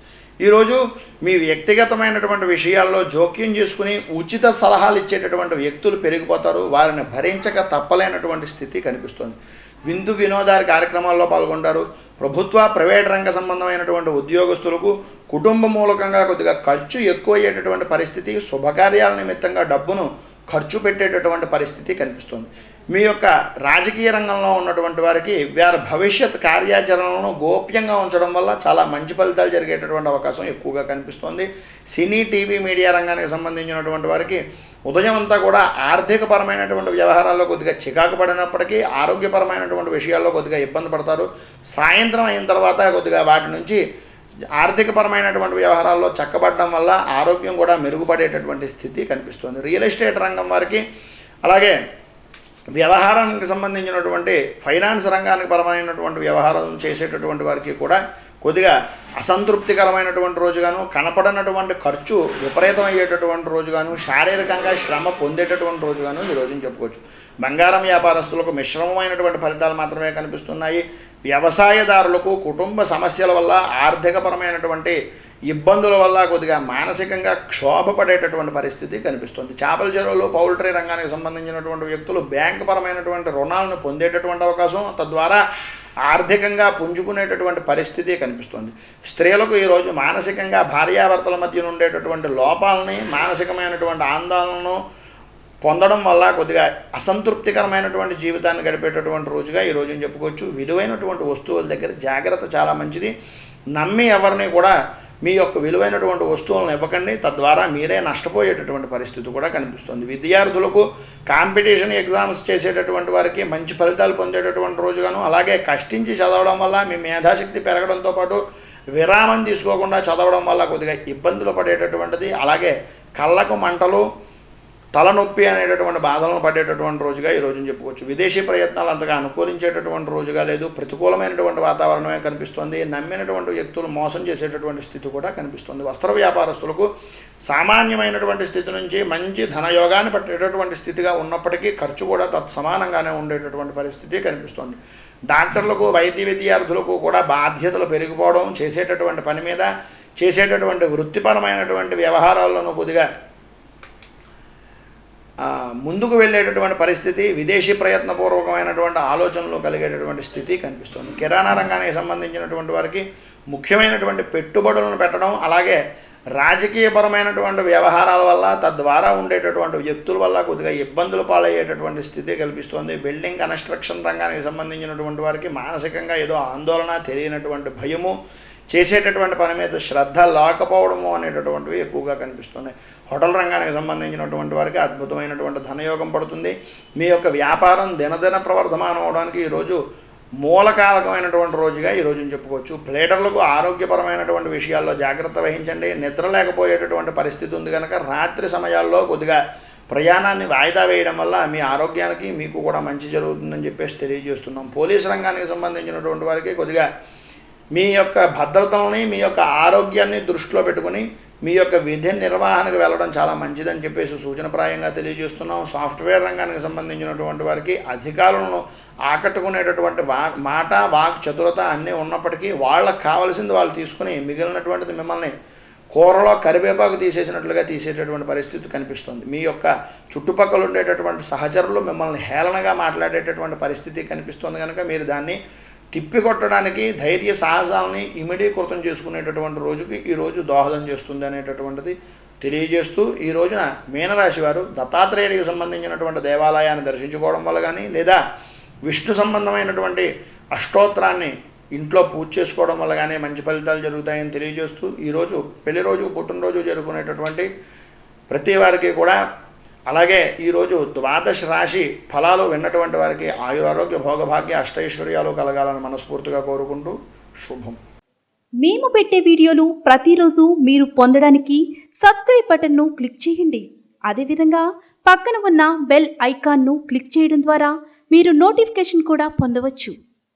ఈరోజు మీ వ్యక్తిగతమైనటువంటి విషయాల్లో జోక్యం చేసుకుని ఉచిత సలహాలు ఇచ్చేటటువంటి వ్యక్తులు పెరిగిపోతారు. వారిని భరించక తప్పలేనటువంటి స్థితి కనిపిస్తుంది. విందు వినోదాల కార్యక్రమాల్లో పాల్గొంటారు. ప్రభుత్వ ప్రైవేట్ రంగ సంబంధమైనటువంటి ఉద్యోగస్తులకు కుటుంబ మూలకంగా కొద్దిగా ఖర్చు ఎక్కువ అయ్యేటటువంటి పరిస్థితి, శుభకార్యాల నిమిత్తంగా డబ్బును ఖర్చు పెట్టేటటువంటి పరిస్థితి కనిపిస్తుంది. మీ యొక్క రాజకీయ రంగంలో ఉన్నటువంటి వారికి వారి భవిష్యత్ కార్యాచరణను గోప్యంగా ఉంచడం వల్ల చాలా మంచి ఫలితాలు జరిగేటటువంటి అవకాశం ఎక్కువగా కనిపిస్తుంది. సినీ టీవీ మీడియా రంగానికి సంబంధించినటువంటి వారికి ఉదయం అంతా కూడా ఆర్థికపరమైనటువంటి వ్యవహారాల్లో కొద్దిగా చికాకు పడినప్పటికీ ఆరోగ్యపరమైనటువంటి విషయాల్లో కొద్దిగా ఇబ్బంది పడతారు. సాయంత్రం అయిన తర్వాత కొద్దిగా వాటి నుంచి ఆర్థికపరమైనటువంటి వ్యవహారాల్లో చక్కబడడం వల్ల ఆరోగ్యం కూడా మెరుగుపడేటటువంటి స్థితి కనిపిస్తుంది. రియల్ ఎస్టేట్ రంగం వారికి అలాగే వ్యవహారానికి సంబంధించినటువంటి ఫైనాన్స్ రంగానికి పరమైనటువంటి వ్యవహారం చేసేటటువంటి వారికి కూడా కొద్దిగా అసంతృప్తికరమైనటువంటి రోజుగాను, కనపడనటువంటి ఖర్చు విపరీతమయ్యేటటువంటి రోజుగాను, శారీరకంగా శ్రమ పొందేటటువంటి రోజుగాను ఈ రోజుని చెప్పుకోవచ్చు. బంగారం వ్యాపారస్తులకు మిశ్రమమైనటువంటి ఫలితాలు మాత్రమే కనిపిస్తున్నాయి. వ్యవసాయదారులకు కుటుంబ సమస్యల వల్ల, ఆర్థికపరమైనటువంటి ఇబ్బందుల వల్ల కొద్దిగా మానసికంగా క్షోభపడేటటువంటి పరిస్థితి కనిపిస్తుంది. చేపల చెరువులు, పౌల్ట్రీ రంగానికి సంబంధించినటువంటి వ్యక్తులు బ్యాంకు పరమైనటువంటి రుణాలను పొందేటటువంటి అవకాశం, తద్వారా ఆర్థికంగా పుంజుకునేటటువంటి పరిస్థితి కనిపిస్తుంది. స్త్రీలకు ఈరోజు మానసికంగా భార్యాభర్తల మధ్య ఉండేటటువంటి లోపాలని, మానసికమైనటువంటి ఆందోళనను పొందడం వల్ల కొద్దిగా అసంతృప్తికరమైనటువంటి జీవితాన్ని గడిపేటటువంటి రోజుగా ఈ రోజుని చెప్పుకోవచ్చు. విలువైనటువంటి వస్తువుల దగ్గర జాగ్రత్త చాలా మంచిది. నమ్మి ఎవరిని కూడా మీ యొక్క విలువైనటువంటి వస్తువులను ఇవ్వకండి, తద్వారా మీరే నష్టపోయేటటువంటి పరిస్థితి కూడా కనిపిస్తుంది. విద్యార్థులకు కాంపిటీషన్ ఎగ్జామ్స్ చేసేటటువంటి వారికి మంచి ఫలితాలు పొందేటటువంటి రోజుగాను, అలాగే కష్టించి చదవడం వల్ల మీ మేధాశక్తి పెరగడంతో పాటు విరామం తీసుకోకుండా చదవడం వల్ల కొద్దిగా ఇబ్బందులు పడేటటువంటిది, అలాగే కళ్ళకు మంటలు, తలనొప్పి అనేటటువంటి బాధలను పడేటటువంటి రోజుగా ఈ రోజుని చెప్పుకోవచ్చు. విదేశీ ప్రయత్నాలు అంతగా అనుకూలించేటటువంటి రోజుగా లేదు. ప్రతికూలమైనటువంటి వాతావరణమే కనిపిస్తుంది. నమ్మినటువంటి వ్యక్తులు మోసం చేసేటటువంటి స్థితి కూడా కనిపిస్తుంది. వస్త్ర వ్యాపారస్తులకు సామాన్యమైనటువంటి స్థితి నుంచి మంచి ధనయోగాన్ని పట్టేటటువంటి స్థితిగా ఉన్నప్పటికీ ఖర్చు కూడా తత్సమానంగానే ఉండేటటువంటి పరిస్థితి కనిపిస్తుంది. డాక్టర్లకు, వైద్య విద్యార్థులకు కూడా బాధ్యతలు పెరిగిపోవడం, చేసేటటువంటి పని మీద, చేసేటటువంటి వృత్తిపరమైనటువంటి వ్యవహారాల్లోనూ కొద్దిగా ముందుకు వెళ్ళేటటువంటి పరిస్థితి, విదేశీ ప్రయత్నపూర్వకమైనటువంటి ఆలోచనలు కలిగేటటువంటి స్థితి కనిపిస్తుంది. కిరాణా రంగానికి సంబంధించినటువంటి వారికి ముఖ్యమైనటువంటి పెట్టుబడులను పెట్టడం, అలాగే రాజకీయపరమైనటువంటి వ్యవహారాల వల్ల, తద్వారా ఉండేటటువంటి వ్యక్తుల వల్ల కొద్దిగా ఇబ్బందులు పాలయ్యేటటువంటి స్థితి కల్పిస్తుంది. బిల్డింగ్ కన్స్ట్రక్షన్ రంగానికి సంబంధించినటువంటి వారికి మానసికంగా ఏదో ఆందోళన, తెలియనటువంటి భయము, చేసేటటువంటి పని మీద శ్రద్ధ లేకపోవడము అనేటటువంటివి ఎక్కువగా కనిపిస్తున్నాయి. హోటల్ రంగానికి సంబంధించినటువంటి వారికి అద్భుతమైనటువంటి ధనయోగం పడుతుంది. మీ యొక్క వ్యాపారం దినదిన ప్రవర్ధమానం అవడానికి ఈరోజు మూలకారకమైనటువంటి రోజుగా ఈ రోజుని చెప్పుకోవచ్చు. ప్లేడర్లకు ఆరోగ్యపరమైనటువంటి విషయాల్లో జాగ్రత్త వహించండి. నిద్ర లేకపోయేటటువంటి పరిస్థితి ఉంది కనుక రాత్రి సమయాల్లో కొద్దిగా ప్రయాణాన్ని వాయిదా వేయడం వల్ల మీ ఆరోగ్యానికి, మీకు కూడా మంచి జరుగుతుందని చెప్పేసి తెలియజేస్తున్నాం. పోలీసు రంగానికి సంబంధించినటువంటి వారికి కొద్దిగా మీ యొక్క భద్రతలని, మీ యొక్క ఆరోగ్యాన్ని దృష్టిలో పెట్టుకుని మీ యొక్క విధి నిర్వహణకు వెళ్ళడం చాలా మంచిదని చెప్పేసి సూచనప్రాయంగా తెలియజేస్తున్నాం. సాఫ్ట్వేర్ రంగానికి సంబంధించినటువంటి వారికి అధికారులను ఆకట్టుకునేటటువంటి మాట, వాక్ చతురత అన్నీ ఉన్నప్పటికీ వాళ్ళకు కావాల్సింది వాళ్ళు తీసుకుని మిగిలినటువంటిది మిమ్మల్ని కూరలో కరివేపాకు తీసేసినట్లుగా తీసేటటువంటి పరిస్థితి కనిపిస్తుంది. మీ యొక్క చుట్టుపక్కల ఉండేటటువంటి సహచరులు మిమ్మల్ని హేళనగా మాట్లాడేటటువంటి పరిస్థితి కనిపిస్తుంది కనుక మీరు దాన్ని తిప్పికొట్టడానికి ధైర్య సాహసాలని ఇమిడీకృతం చేసుకునేటటువంటి రోజుకి ఈరోజు దోహదం చేస్తుంది అనేటటువంటిది తెలియజేస్తూ, ఈ రోజున మీనరాశి వారు దత్తాత్రేయుడికి సంబంధించినటువంటి దేవాలయాన్ని దర్శించుకోవడం వల్ల కానీ, లేదా విష్ణు సంబంధమైనటువంటి అష్టోత్తరాన్ని ఇంట్లో పూజ చేసుకోవడం వల్ల కానీ మంచి ఫలితాలు జరుగుతాయని తెలియజేస్తూ, ఈరోజు పెళ్లి రోజు, పుట్టినరోజు జరుపుకునేటటువంటి ప్రతి వారికి కూడా, అలాగే ఈరోజు ద్వాదశ రాశి ఫలాలు విన్నటువంటి వారికి ఆయురారోగ్య భోగభాగ్య అష్టైశ్వర్యాలు కలగాలని మనస్ఫూర్తిగా కోరుకుంటూ శుభం. మేము పెట్టే వీడియోలు ప్రతిరోజు మీరు పొందడానికి సబ్స్క్రైబ్ బటన్ను క్లిక్ చేయండి. అదేవిధంగా పక్కన ఉన్న బెల్ ఐకాన్ను క్లిక్ చేయడం ద్వారా మీరు నోటిఫికేషన్ కూడా పొందవచ్చు.